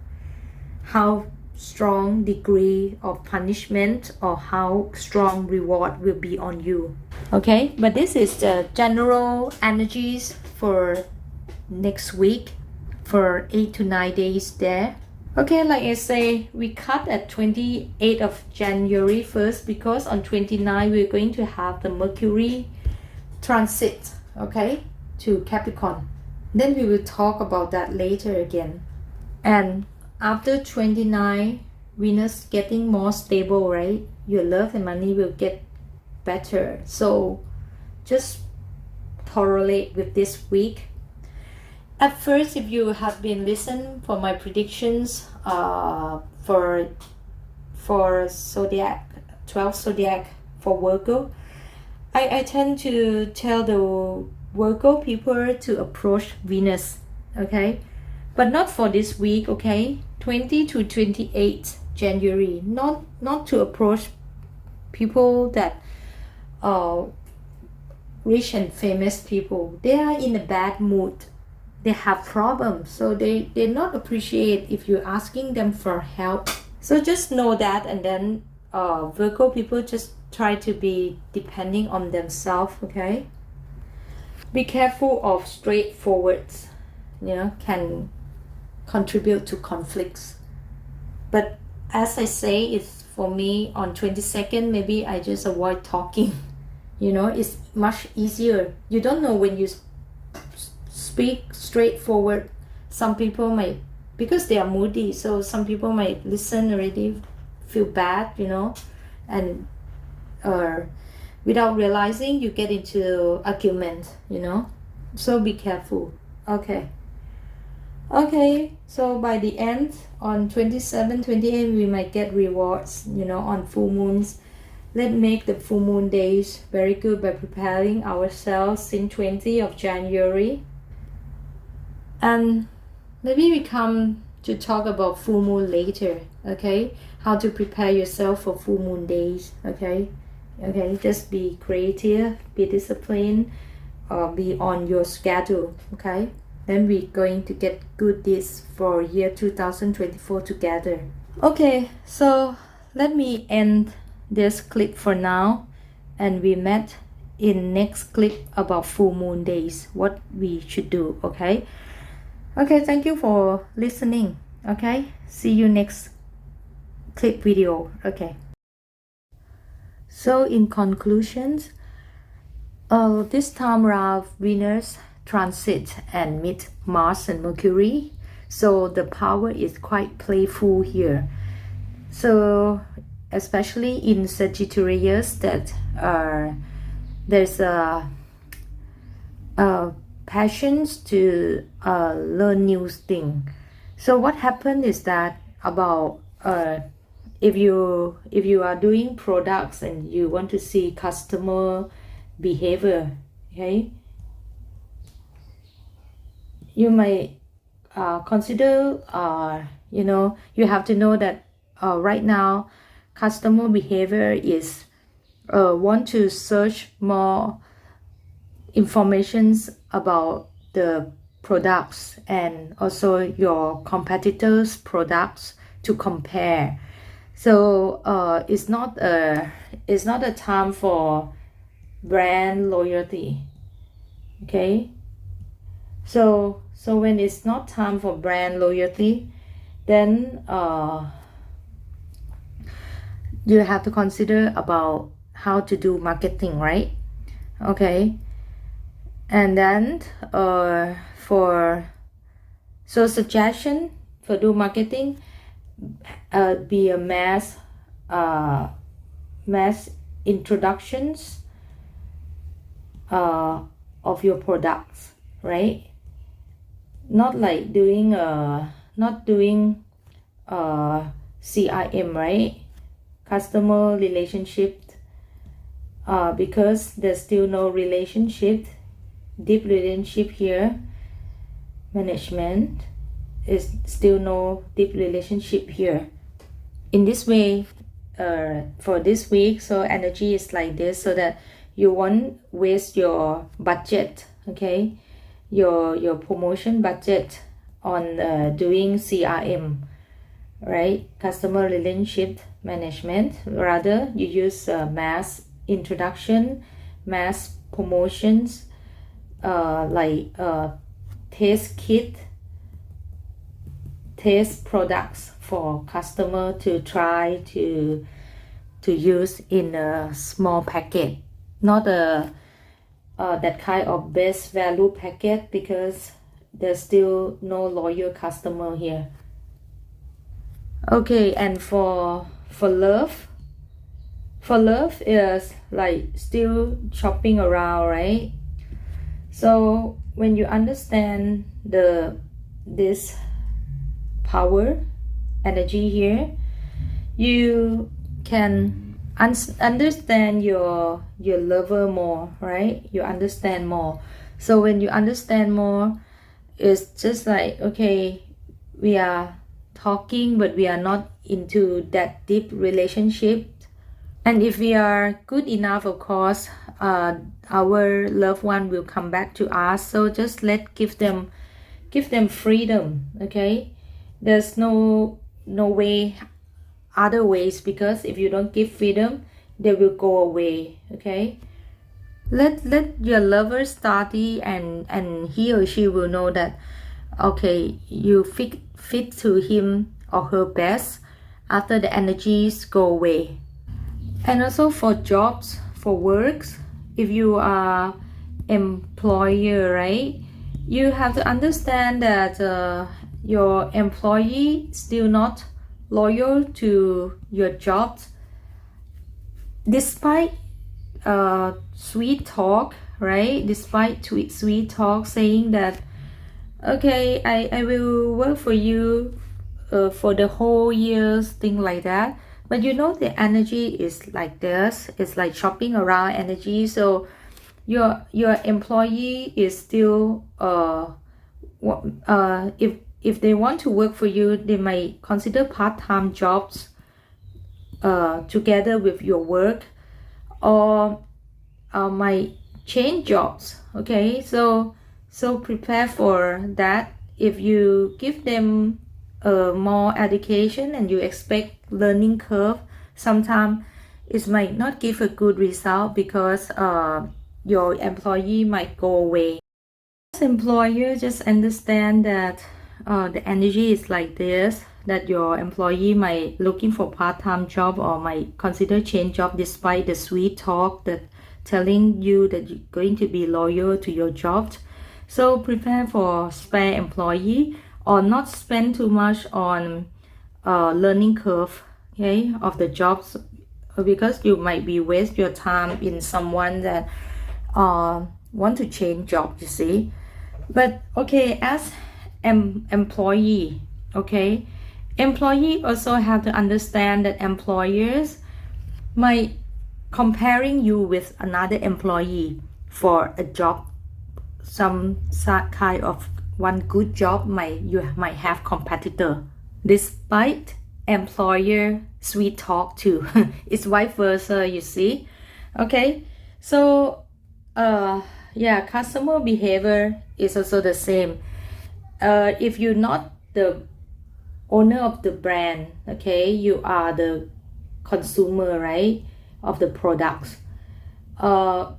how strong degree of punishment or how strong reward will be on you, okay? But this is the general energies for next week, for 8 to 9 days there. Okay, like I say, we cut at 28th of January first, because on 29 we're going to have the Mercury transit, okay, to Capricorn. Then we will talk about that later again. And after 29, Venus getting more stable, right? Your love and money will get better. So just correlate with this week. At first, if you have been listening for my predictions for zodiac, 12 zodiac for Virgo, I tend to tell the Virgo people to approach Venus, okay? But not for this week, okay? 20 to 28 January, not to approach people that rich and famous people. They are in a bad mood. They have problems, so they not appreciate if you're asking them for help. So just know that, and then Virgo people just try to be depending on themselves, okay? Be careful of straightforwards, can contribute to conflicts. But as I say, it's for me on 22nd, maybe I just avoid talking. It's much easier. You don't know when you speak straightforward. Some people might, because they are moody, so some people might listen already feel bad, and without realizing you get into argument, so be careful. Okay, so by the end on 27, 28, we might get rewards, on full moons. Let's make the full moon days very good by preparing ourselves since 20th of January. And maybe we come to talk about full moon later, okay? How to prepare yourself for full moon days, okay? Just be creative, be disciplined, be on your schedule, okay? Then we're going to get good deeds for year 2024 together. Okay, so let me end this clip for now, and we met in next clip about full moon days, what we should do, okay? Okay, thank you for listening. Okay, see you next clip video. Okay. So in conclusions, this time around Venus transit and meet Mars and Mercury. So the power is quite playful here. So especially in Sagittarius, that there's a passions to learn new things. So what happened is that about if you are doing products and you want to see customer behavior, okay, you might consider you have to know that right now customer behavior is want to search more informations about the products and also your competitors' products to compare. So it's not a time for brand loyalty. Okay, so when it's not time for brand loyalty, then you have to consider about how to do marketing, right? Okay, and then suggestion for do marketing, be a mass introductions of your products, right? Not like doing CRM, right? Customer relationship, because there's still no relationship, deep relationship here. Management is still no deep relationship here. In this way, for this week, so energy is like this, so that you won't waste your budget, okay, your promotion budget on doing CRM, right? Customer relationship management. Rather, you use mass introduction, mass promotions, like test kit, test products for customer to try to use in a small packet, not that kind of best value packet, because there's still no loyal customer here. Okay, and for love is like still shopping around, right? So when you understand this power energy here, you can understand your lover more, right? You understand more. So when you understand more, it's just like, okay, we are talking, but we are not into that deep relationship. And if we are good enough, of course, our loved one will come back to us. So just give them freedom, okay? There's no way other ways, because if you don't give freedom, they will go away, okay? Let your lover study, and he or she will know that, okay, you fit to him or her best after the energies go away. And also for jobs, for works, if you are employer, right, you have to understand that your employee still not loyal to your job, despite sweet talk, right? Despite sweet talk saying that, okay, I will work for you for the whole years, thing like that. But you know, the energy is like this. It's like shopping around energy. So your employee is still if they want to work for you, they might consider part-time jobs together with your work, or might change jobs, okay? So prepare for that. If you give them more education and you expect learning curve, sometimes it might not give a good result, because your employee might go away. As employer, just understand that the energy is like this, that your employee might looking for part-time job or might consider change job, despite the sweet talk that telling you that you're going to be loyal to your job. So prepare for spare employee, or not spend too much on learning curve, okay, of the jobs, because you might be waste your time in someone that want to change job, you see. But okay, as employee, okay, employee also have to understand that employers might comparing you with another employee for a job, some kind of one good job, you might have competitor. Despite employer sweet talk too. It's vice versa, you see. Okay, so yeah, customer behavior is also the same. If you're not the owner of the brand, okay, you are the consumer, right, of the products. uh,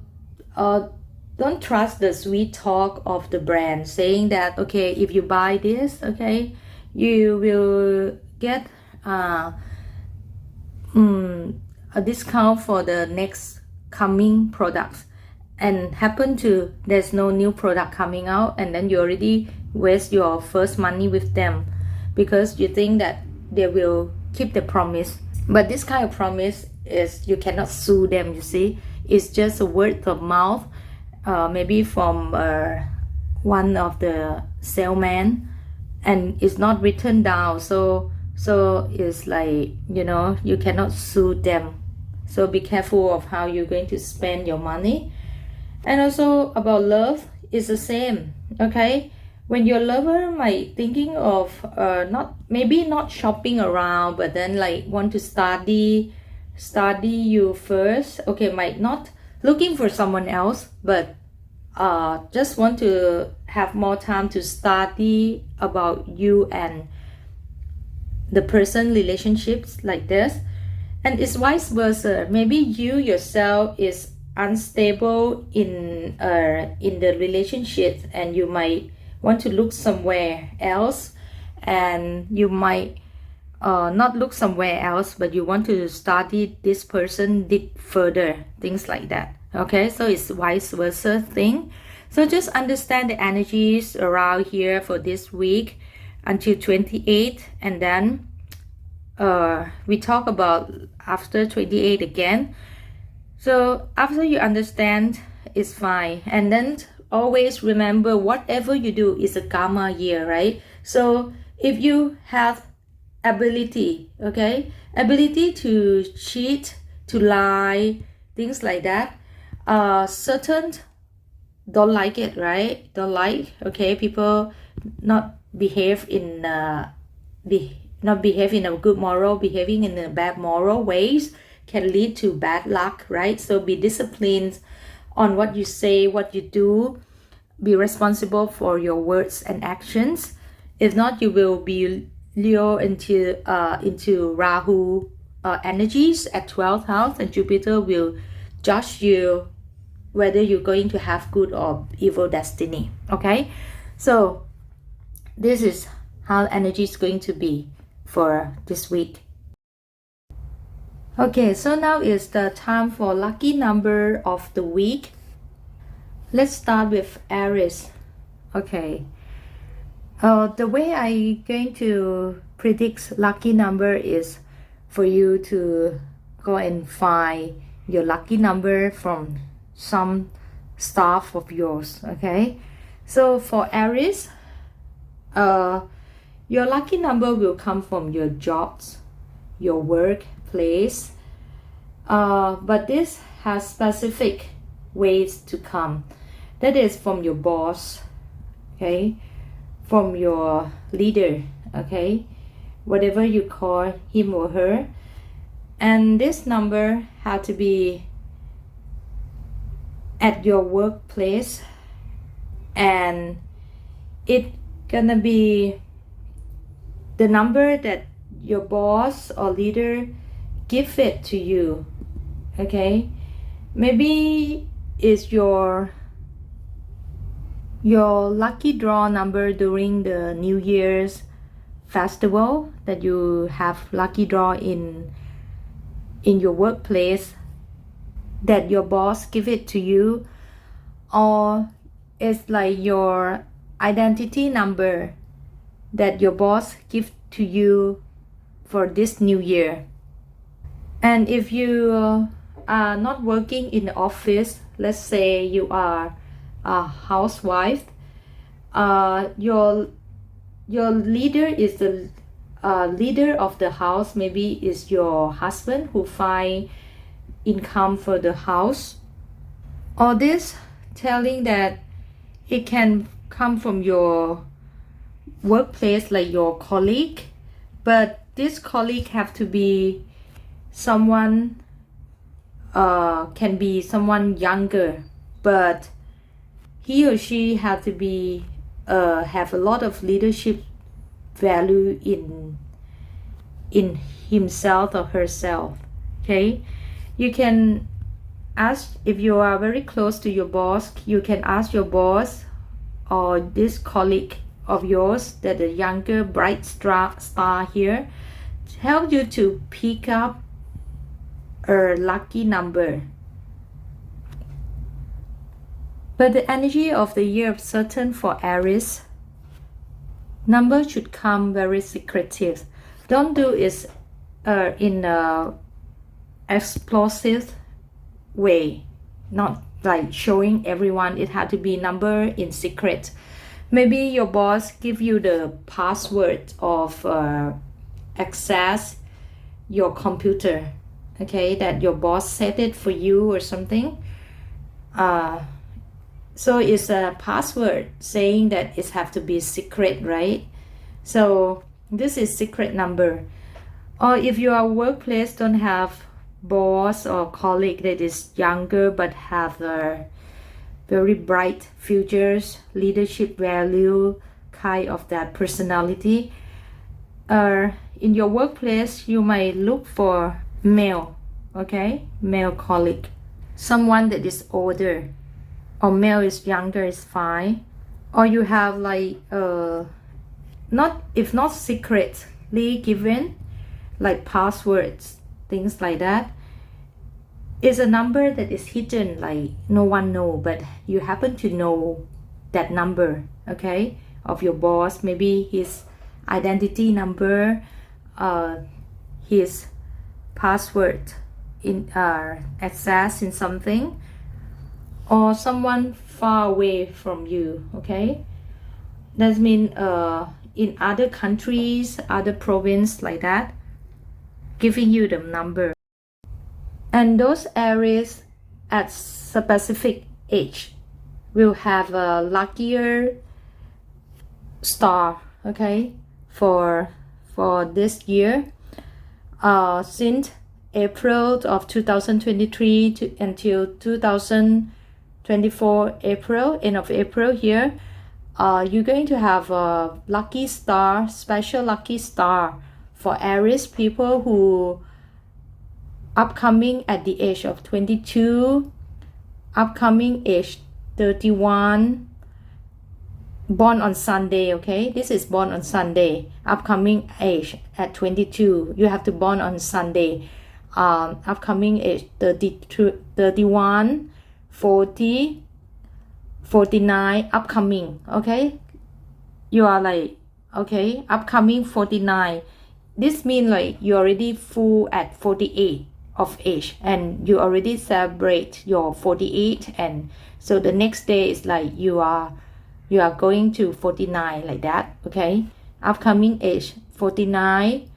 don't trust the sweet talk of the brand saying that, okay, if you buy this, okay, you will get a discount for the next coming products, and happen to there's no new product coming out, and then you already waste your first money with them because you think that they will keep the promise. But this kind of promise is you cannot sue them, you see. It's just a word of mouth, maybe from one of the salesman, and it's not written down. So it's like, you know, you cannot sue them. So be careful of how you're going to spend your money. And also about love, is the same. Okay, when your lover might thinking of not, maybe not shopping around, but then like want to study you first, okay, might not looking for someone else, but just want to have more time to study about you and the person relationships, like this. And it's vice versa. Maybe you yourself is unstable in the relationship, and you might want to look somewhere else, and you might not look somewhere else, but you want to study this person deep further, things like that. Okay, so it's vice versa thing. So just understand the energies around here for this week until 28, and then we talk about after 28 again. So after you understand, it's fine. And then always remember, whatever you do is a karma year, right? So if you have ability, okay, ability to cheat, to lie, things like that, certain don't like it, right? Don't like, okay, people not behave in not behave in a good moral, behaving in a bad moral ways can lead to bad luck, right? So be disciplined on what you say, what you do. Be responsible for your words and actions. If not, you will be lured into Rahu energies at 12th house, and Jupiter will judge you whether you're going to have good or evil destiny. Okay, so this is how energy is going to be for this week. Okay, so now is the time for lucky number of the week. Let's start with Aries. Okay, the way I'm going to predict lucky number is for you to go and find your lucky number from some stuff of yours. Okay, so for Aries, your lucky number will come from your jobs, your workplace, but this has specific ways to come. That is from your boss, okay, from your leader, okay, whatever you call him or her. And this number had to be at your workplace, and it gonna be the number that your boss or leader give it to you. Okay, maybe it's your lucky draw number during the New Year's festival, that you have lucky draw in your workplace, that your boss give it to you, or it's like your identity number that your boss give to you for this new year. And if you are not working in the office, let's say you are a housewife, your leader is the leader of the house, maybe is your husband who find income for the house. All this telling that it can come from your workplace, like your colleague, but this colleague have to be someone, can be someone younger, but he or she have to be have a lot of leadership value in himself or herself. Okay, you can ask, if you are very close to your boss, you can ask your boss or this colleague of yours that the younger bright star here help you to pick up a lucky number. But the energy of the year of Saturn for Aries, number should come very secretive. Don't do it in a explosive way, not like showing everyone. It had to be number in secret. Maybe your boss give you the password of access your computer, okay, that your boss set it for you or something. So it's a password saying that it have to be secret, right? So this is secret number. Or if your workplace don't have boss or colleague that is younger but have a very bright futures, leadership value, kind of that personality, in your workplace you might look for male, okay, male colleague, someone that is older, or male is younger is fine. Or you have like not, if not secretly given, like passwords, things like that. It's a number that is hidden, like no one know, but you happen to know that number, okay, of your boss. Maybe his identity number, his password in access in something, or someone far away from you, okay. That means in other countries, other province like that, giving you the number. And those areas at specific age will have a luckier star, okay, for this year. Since April of 2023 until 2024 April, end of April here, you're going to have a lucky star, special lucky star for Aries people who upcoming at the age of 22, upcoming age 31, born on Sunday, okay, this is born on Sunday, upcoming age at 22, you have to born on Sunday, upcoming age 32, 31, 40, 49, upcoming, okay, you are like, okay, upcoming 49, this means like you already full at 48 of age and you already celebrate your 48, and so the next day is like you are going to 49 like that, okay, upcoming age 49.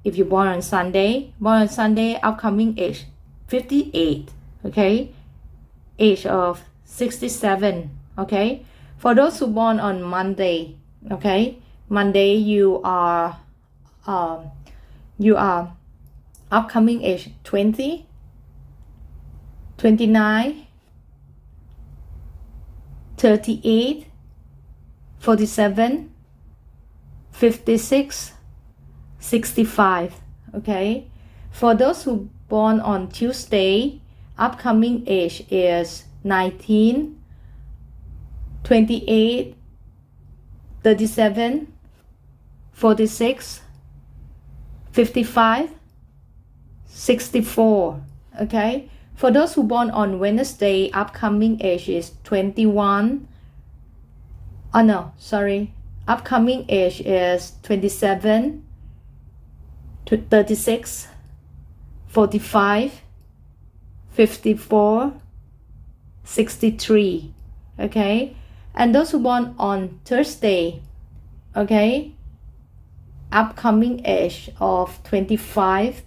If you born on Sunday, upcoming age 58, okay, age of 67, okay. For those who born on Monday, okay, Monday you are upcoming age 20, 29, 38, 47, 56, 65, okay. For those who born on Tuesday, upcoming age is 19, 28, 37, 46, 55, 64, okay. For those who born on Wednesday, upcoming age is 21, oh no, sorry, upcoming age is 27 to 36, 45, 54, 63, okay. And those who born on Thursday, okay, upcoming age of 25,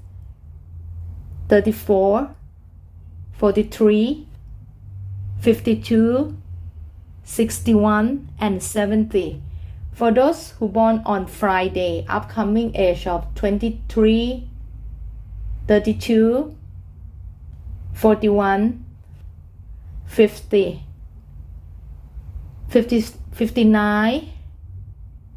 34, 43, 52, 61, and 70. For those who born on Friday, upcoming age of 23, 32, 41, 50, 59,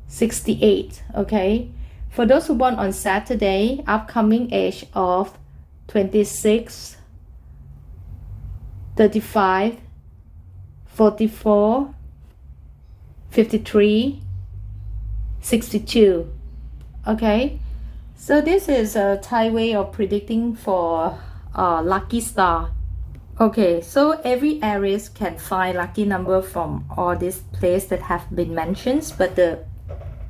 68. Okay. For those who born on Saturday, upcoming age of 26, 35, 44, 53, 62. Okay, so this is a Thai way of predicting for lucky star. Okay, so every Aries can find lucky number from all these places that have been mentioned, but the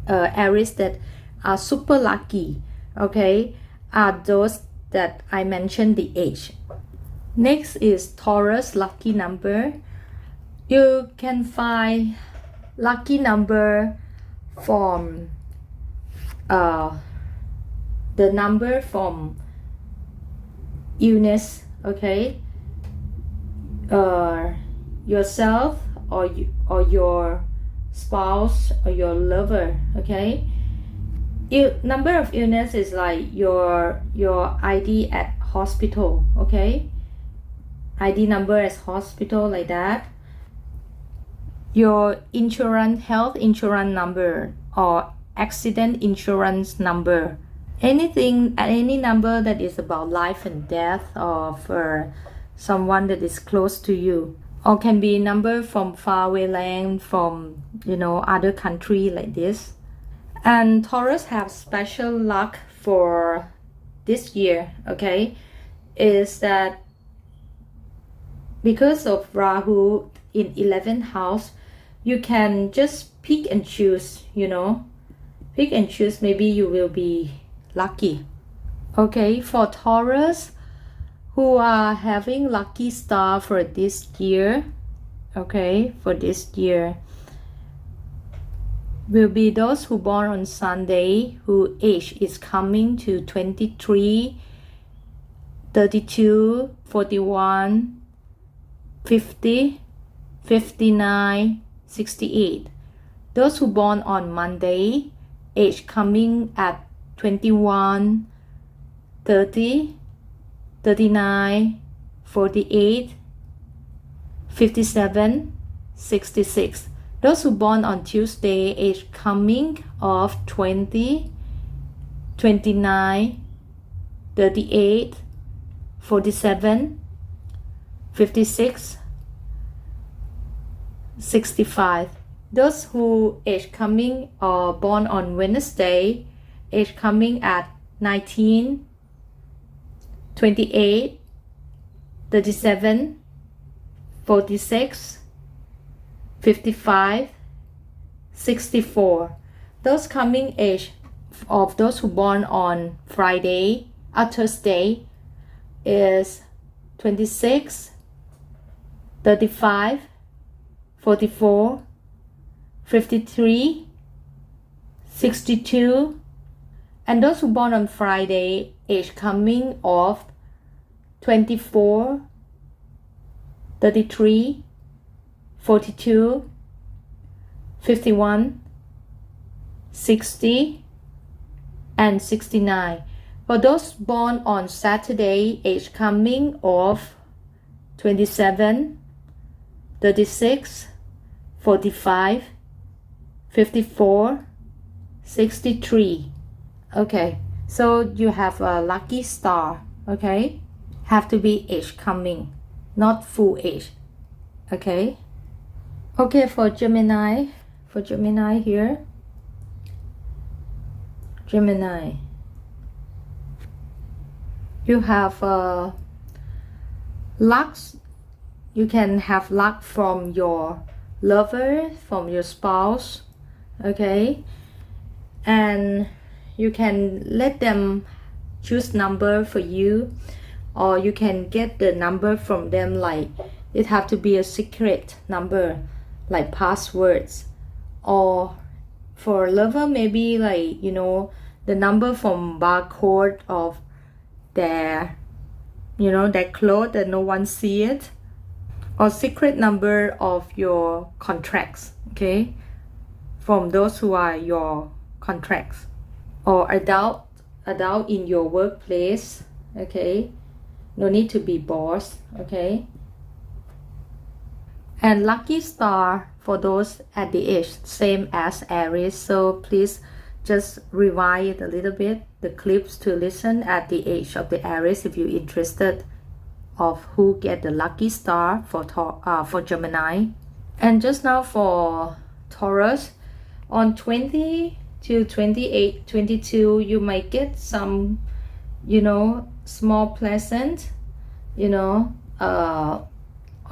Aries that are super lucky, okay, are those that I mentioned the age. Next is Taurus lucky number. You can find lucky number from the number from illness, okay, yourself or your spouse or your lover, okay. Number of illness is like your ID at hospital, okay, ID number as hospital, like that. Your insurance, health insurance number or accident insurance number, anything, any number that is about life and death of someone that is close to you, or can be number from faraway land, from other country, like this. And Taurus have special luck for this year, okay, is that because of Rahu in 11th house, you can just pick and choose, pick and choose, maybe you will be lucky. Okay, for Taurus who are having lucky star for this year, okay, for this year will be those who born on Sunday, who age is coming to 23, 32, 41, 50, 59, 68. Those who born on Monday, age coming at 21, 30, 39, 48, 57, 66. Those who born on Tuesday, age coming of 20, 29, 38, 47, 56, 65. Those who age coming or born on Wednesday, age coming at 19, 28, 37, 46, 55, 64. Those coming age of those who born on Friday or Thursday is 26, 35, 44, 53, 62. And those who born on Friday, age coming of 24, 33, 42, 51, 60, and 69. For those born on Saturday, age coming of 27, 36, 45, 54, 63. Okay, so you have a lucky star, okay? Have to be age coming, not full age, okay? Okay, for Gemini here, Gemini, you have luck. You can have luck from your lover, from your spouse, okay, and you can let them choose number for you, or you can get the number from them, like it have to be a secret number, like passwords. Or for lover, maybe like the number from barcode of their their clothes that no one see it, or secret number of your contracts, okay, from those who are your contracts, or adult in your workplace. Okay, no need to be boss. Okay, and lucky star for those at the age same as Aries. So please just rewind a little bit the clips to listen at the age of the Aries if you're interested of who get the lucky star for Gemini. And just now for Taurus, on 20 to 28, 22, you might get some, small pleasant, or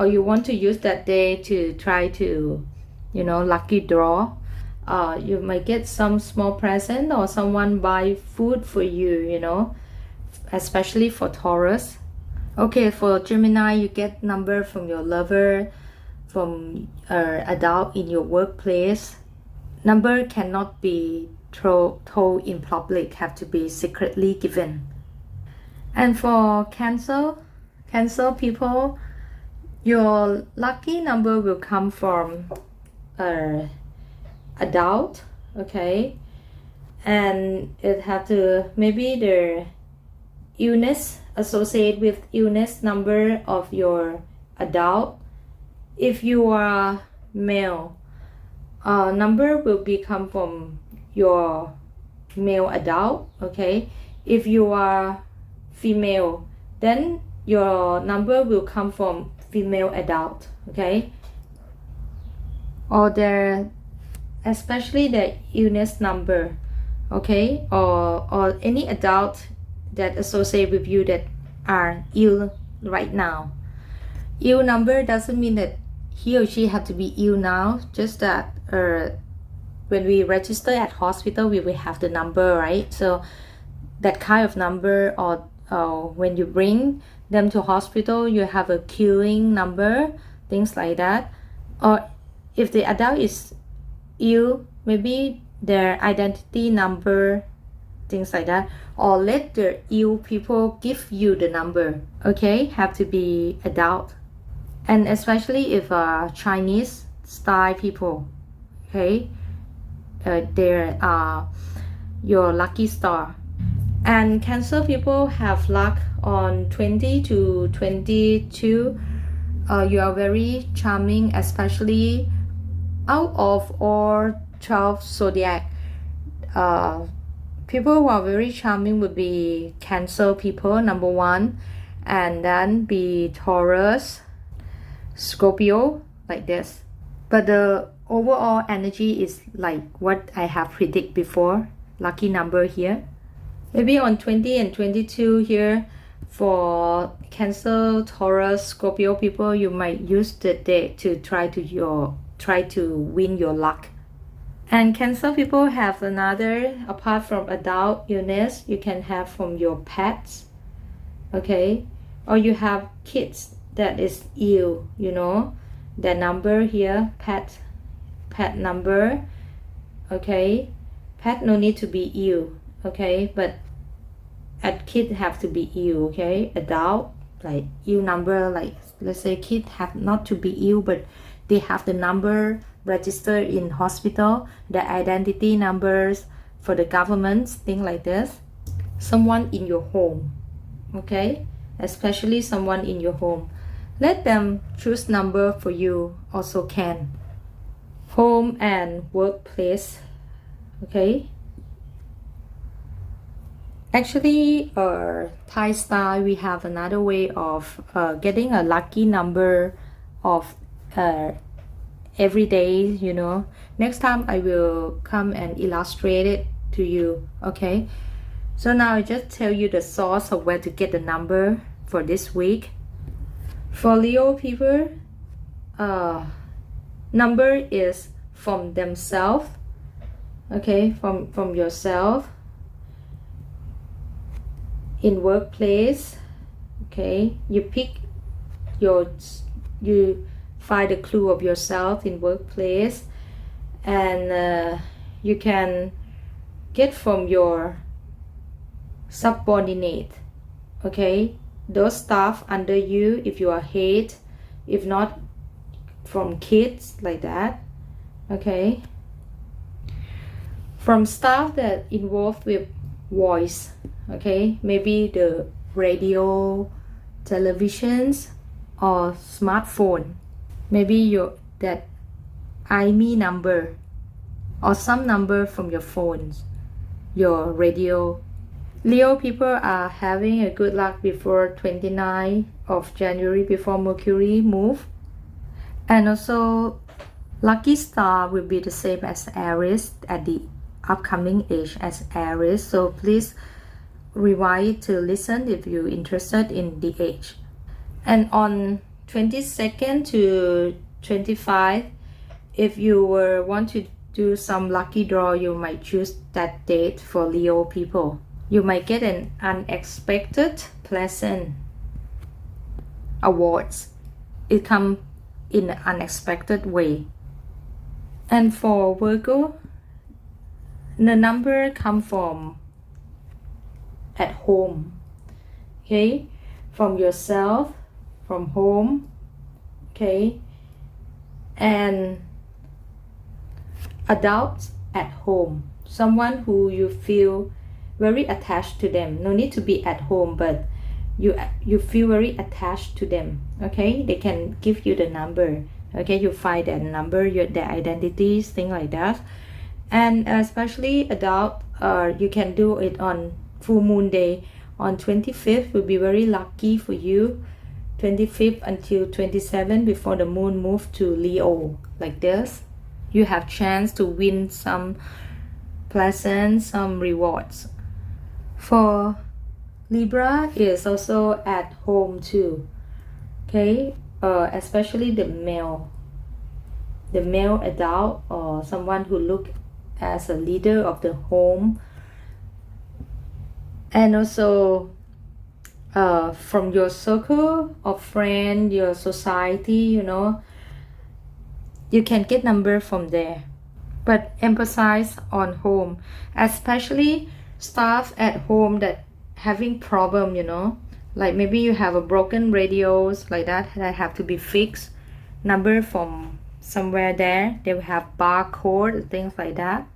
you want to use that day to try to, lucky draw. You might get some small present or someone buy food for you, especially for Taurus. Okay, for Gemini, you get number from your lover, from adult in your workplace. Number cannot be told in public, have to be secretly given. And for Cancer people, your lucky number will come from adult, okay? And it have to, maybe the illness, associate with illness number of your adult. If you are male, number will become from your male adult, okay? If you are female, then your number will come from female adult, okay? Or especially the illness number, okay? Or any adult that associate with you that are ill right now. Ill number doesn't mean that he or she have to be ill now, just that when we register at hospital, we will have the number, right? So that kind of number, or when you bring them to hospital, you have a queuing number, things like that. Or if the adult is ill, maybe their identity number, things like that. Or let the ill people give you the number, okay? Have to be adult. And especially if Chinese style people, okay, they are your lucky star. And Cancer people have luck on 20 to 22. You are very charming, especially out of all 12 zodiac. People who are very charming would be Cancer people, number one, and then be Taurus, Scorpio, like this. But the overall energy is like what I have predicted before, lucky number here. Maybe on 20 and 22 here, for Cancer, Taurus, Scorpio people, you might use the day to try to win your luck. And Cancer people have another, apart from adult illness, you can have from your pets, okay? Or you have kids that is ill, the number here, pet number, okay? Pet no need to be ill, okay? But at kid have to be ill, okay? Adult, like ill number, like let's say kid have not to be ill, but they have the number registered in hospital, the identity numbers for the government, things like this. Someone in your home, okay? Especially someone in your home. Let them choose number for you, also can. Home and workplace, okay? Actually, Thai style, we have another way of getting a lucky number of every day, Next time I will come and illustrate it to you, okay? So now I just tell you the source of where to get the number for this week. For Leo people, number is from themselves, okay? From yourself. In workplace, okay, you find the clue of yourself in workplace, and you can get from your subordinate, okay, those staff under you if you are head, if not from kids, like that, okay. From stuff that involved with voice, okay, maybe the radio, televisions, or smartphone. Maybe that IME number or some number from your phones, your radio. Leo people are having a good luck before 29th of January, before Mercury move. And also lucky star will be the same as Aries at the upcoming age as Aries. So please rewind to listen if you're interested in the age. And on 22nd to 25, if you want to do some lucky draw, you might choose that date for Leo people. You might get an unexpected, pleasant awards. It comes in an unexpected way. And for Virgo, the number come from at home, okay, from yourself, from home, okay, and adults at home, someone who you feel very attached to them. No need to be at home, but you feel very attached to them, okay. They can give you the number, okay. You find that number, their identities, things like that. And especially adult, you can do it on full moon day. On 25th will be very lucky for you. 25th until 27 before the moon move to Leo, like this. You have chance to win some pleasant, some rewards. For Libra is also at home too, okay. Especially the male adult, or someone who look as a leader of the home. And also from your circle of friends, your society, you can get number from there. But emphasize on home, especially staff at home that having problem, like maybe you have a broken radios like that have to be fixed. Number from somewhere there, they will have barcode, things like that.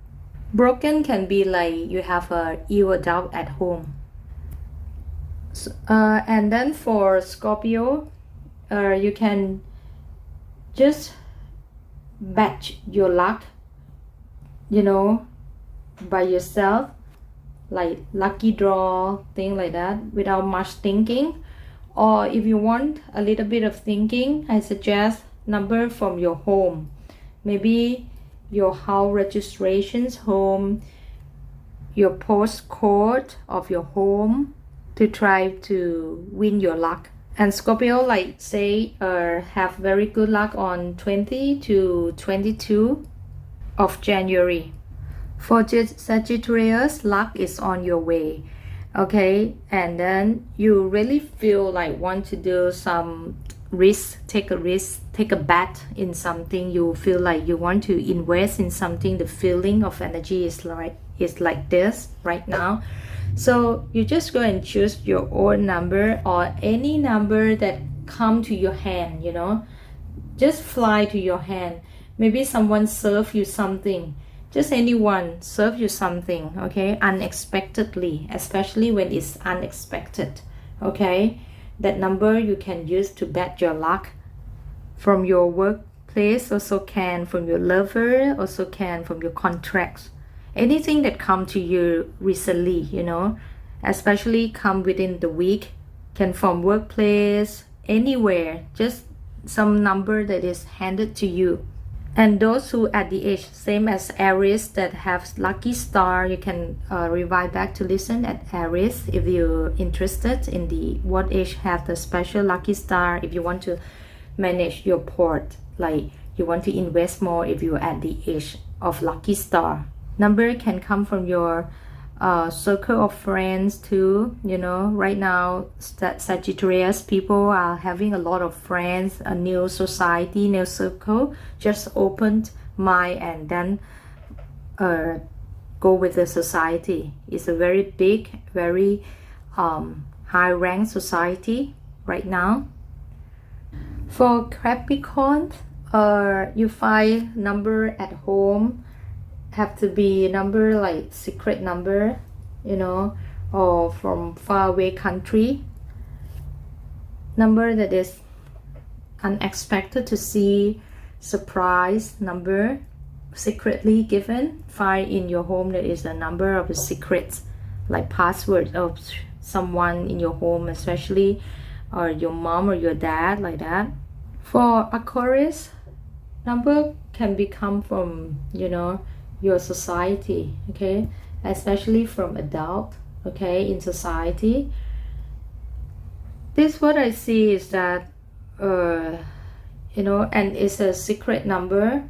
Broken can be like you have a ill adult at home. And then for Scorpio, you can just batch your luck, by yourself, like lucky draw, thing like that, without much thinking. Or if you want a little bit of thinking, I suggest number from your home, maybe your house registrations, home, your postcode of your home, to try to win your luck. And Scorpio, like say, have very good luck on 20 to 22 of January. For Sagittarius, luck is on your way, okay. And then you really feel like want to do some risk, take a bet in something. You feel like you want to invest in something. The feeling of energy is like this right now. So you just go and choose your own number, or any number that come to your hand, just fly to your hand. Maybe someone serve you something, just anyone serve you something, okay, unexpectedly, especially when it's unexpected, okay. That number you can use to bet your luck. From your workplace also can, from your lover also can, from your contracts. Anything that come to you recently, especially come within the week, can from workplace, anywhere, just some number that is handed to you. And those who at the age same as Aries that have lucky star, you can rewind back to listen at Aries if you're interested in the what age have the special lucky star. If you want to manage your port, like you want to invest more, if you're at the age of lucky star. Number can come from your circle of friends too. Right now Sagittarius people are having a lot of friends, a new society, new circle, just opened mind and then go with the society. It's a very big, very high ranked society right now. For Capricorn, you find number at home have to be a number like secret number, you know, or from far away country, number that is unexpected to see, surprise number, secretly given. Find in your home there is a number of secrets, like passwords of someone in your home, especially or your mom or your dad, like that. For Aquarius, number can become from, you know, your society, okay, especially from adult, okay, in society. This what I see is that you know, and it's a secret number,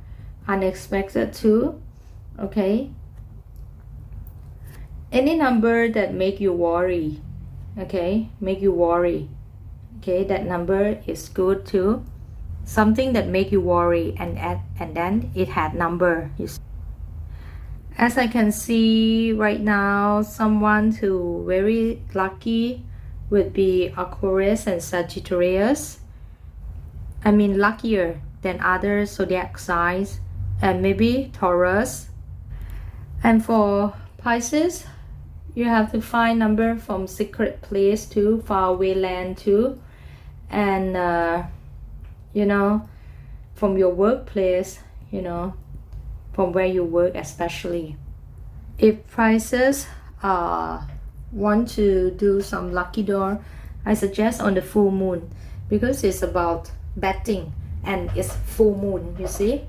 unexpected too, okay. Any number that make you worry, okay, make you worry, okay, that number is good too. Something that make you worry, and then it had number. As I can see right now, someone who very lucky would be Aquarius and Sagittarius. I mean luckier than other zodiac signs, and maybe Taurus. And for Pisces, you have to find number from secret place too, far away land too, and you know, from your workplace, you know, from where you work especially. If Pisces want to do some lucky draw, I suggest on the full moon, because it's about betting and it's full moon, you see.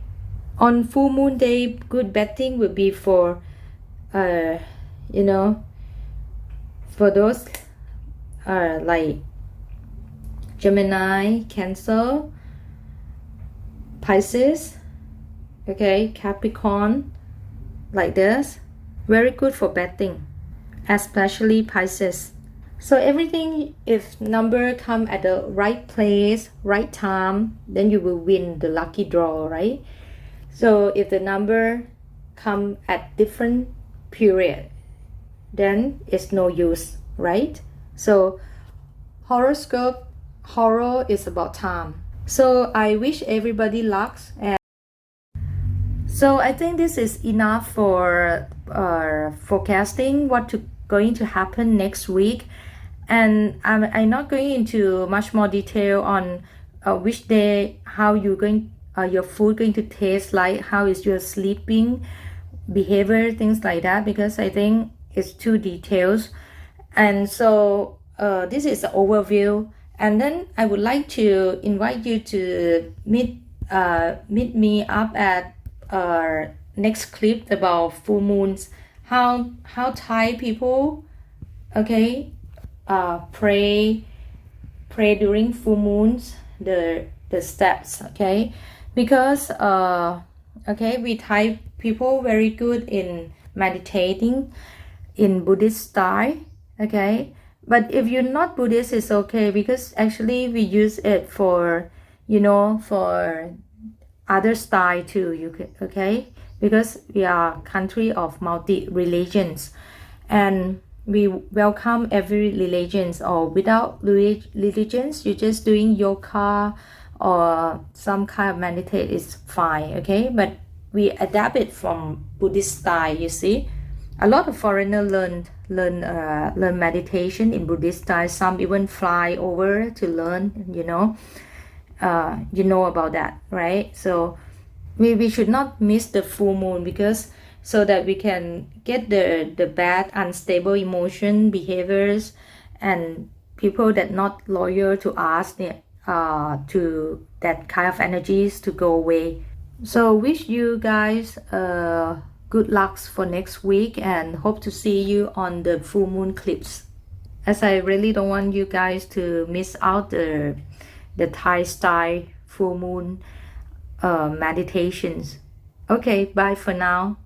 On full moon day, good betting would be for you know, for those like Gemini, Cancer, Pisces, okay, Capricorn, like this. Very good for betting, especially Pisces. So everything, if number come at the right place, right time, then you will win the lucky draw, right? So if the number come at different period, then it's no use, right? So horoscope, horror is about time. So I wish everybody luck, and so I think this is enough for forecasting what going to happen next week. And I'm not going into much more detail on which day, how you're going, your food going to taste like, how is your sleeping behavior, things like that, because I think it's too details. And so this is an overview, and then I would like to invite you to meet me up at next clip about full moons, how Thai people, okay, pray during full moons, the steps, okay, because okay, we Thai people very good in meditating in Buddhist style, okay. But if you're not Buddhist, it's okay, because actually we use it for, you know, for other style too, you could, okay, because we are country of multi religions, and we welcome every religions, or without religions, you're just doing yoga or some kind of meditate is fine, okay. But we adapt it from Buddhist style, you see. A lot of foreigners learn meditation in Buddhist style. Some even fly over to learn, you know. You know about that, right? So we should not miss the full moon, because so that we can get the bad unstable emotion behaviors and people that not loyal to us, to that kind of energies to go away. So wish you guys good luck for next week, and hope to see you on the full moon clips, as I really don't want you guys to miss out the Thai style full moon meditations. Okay, bye for now.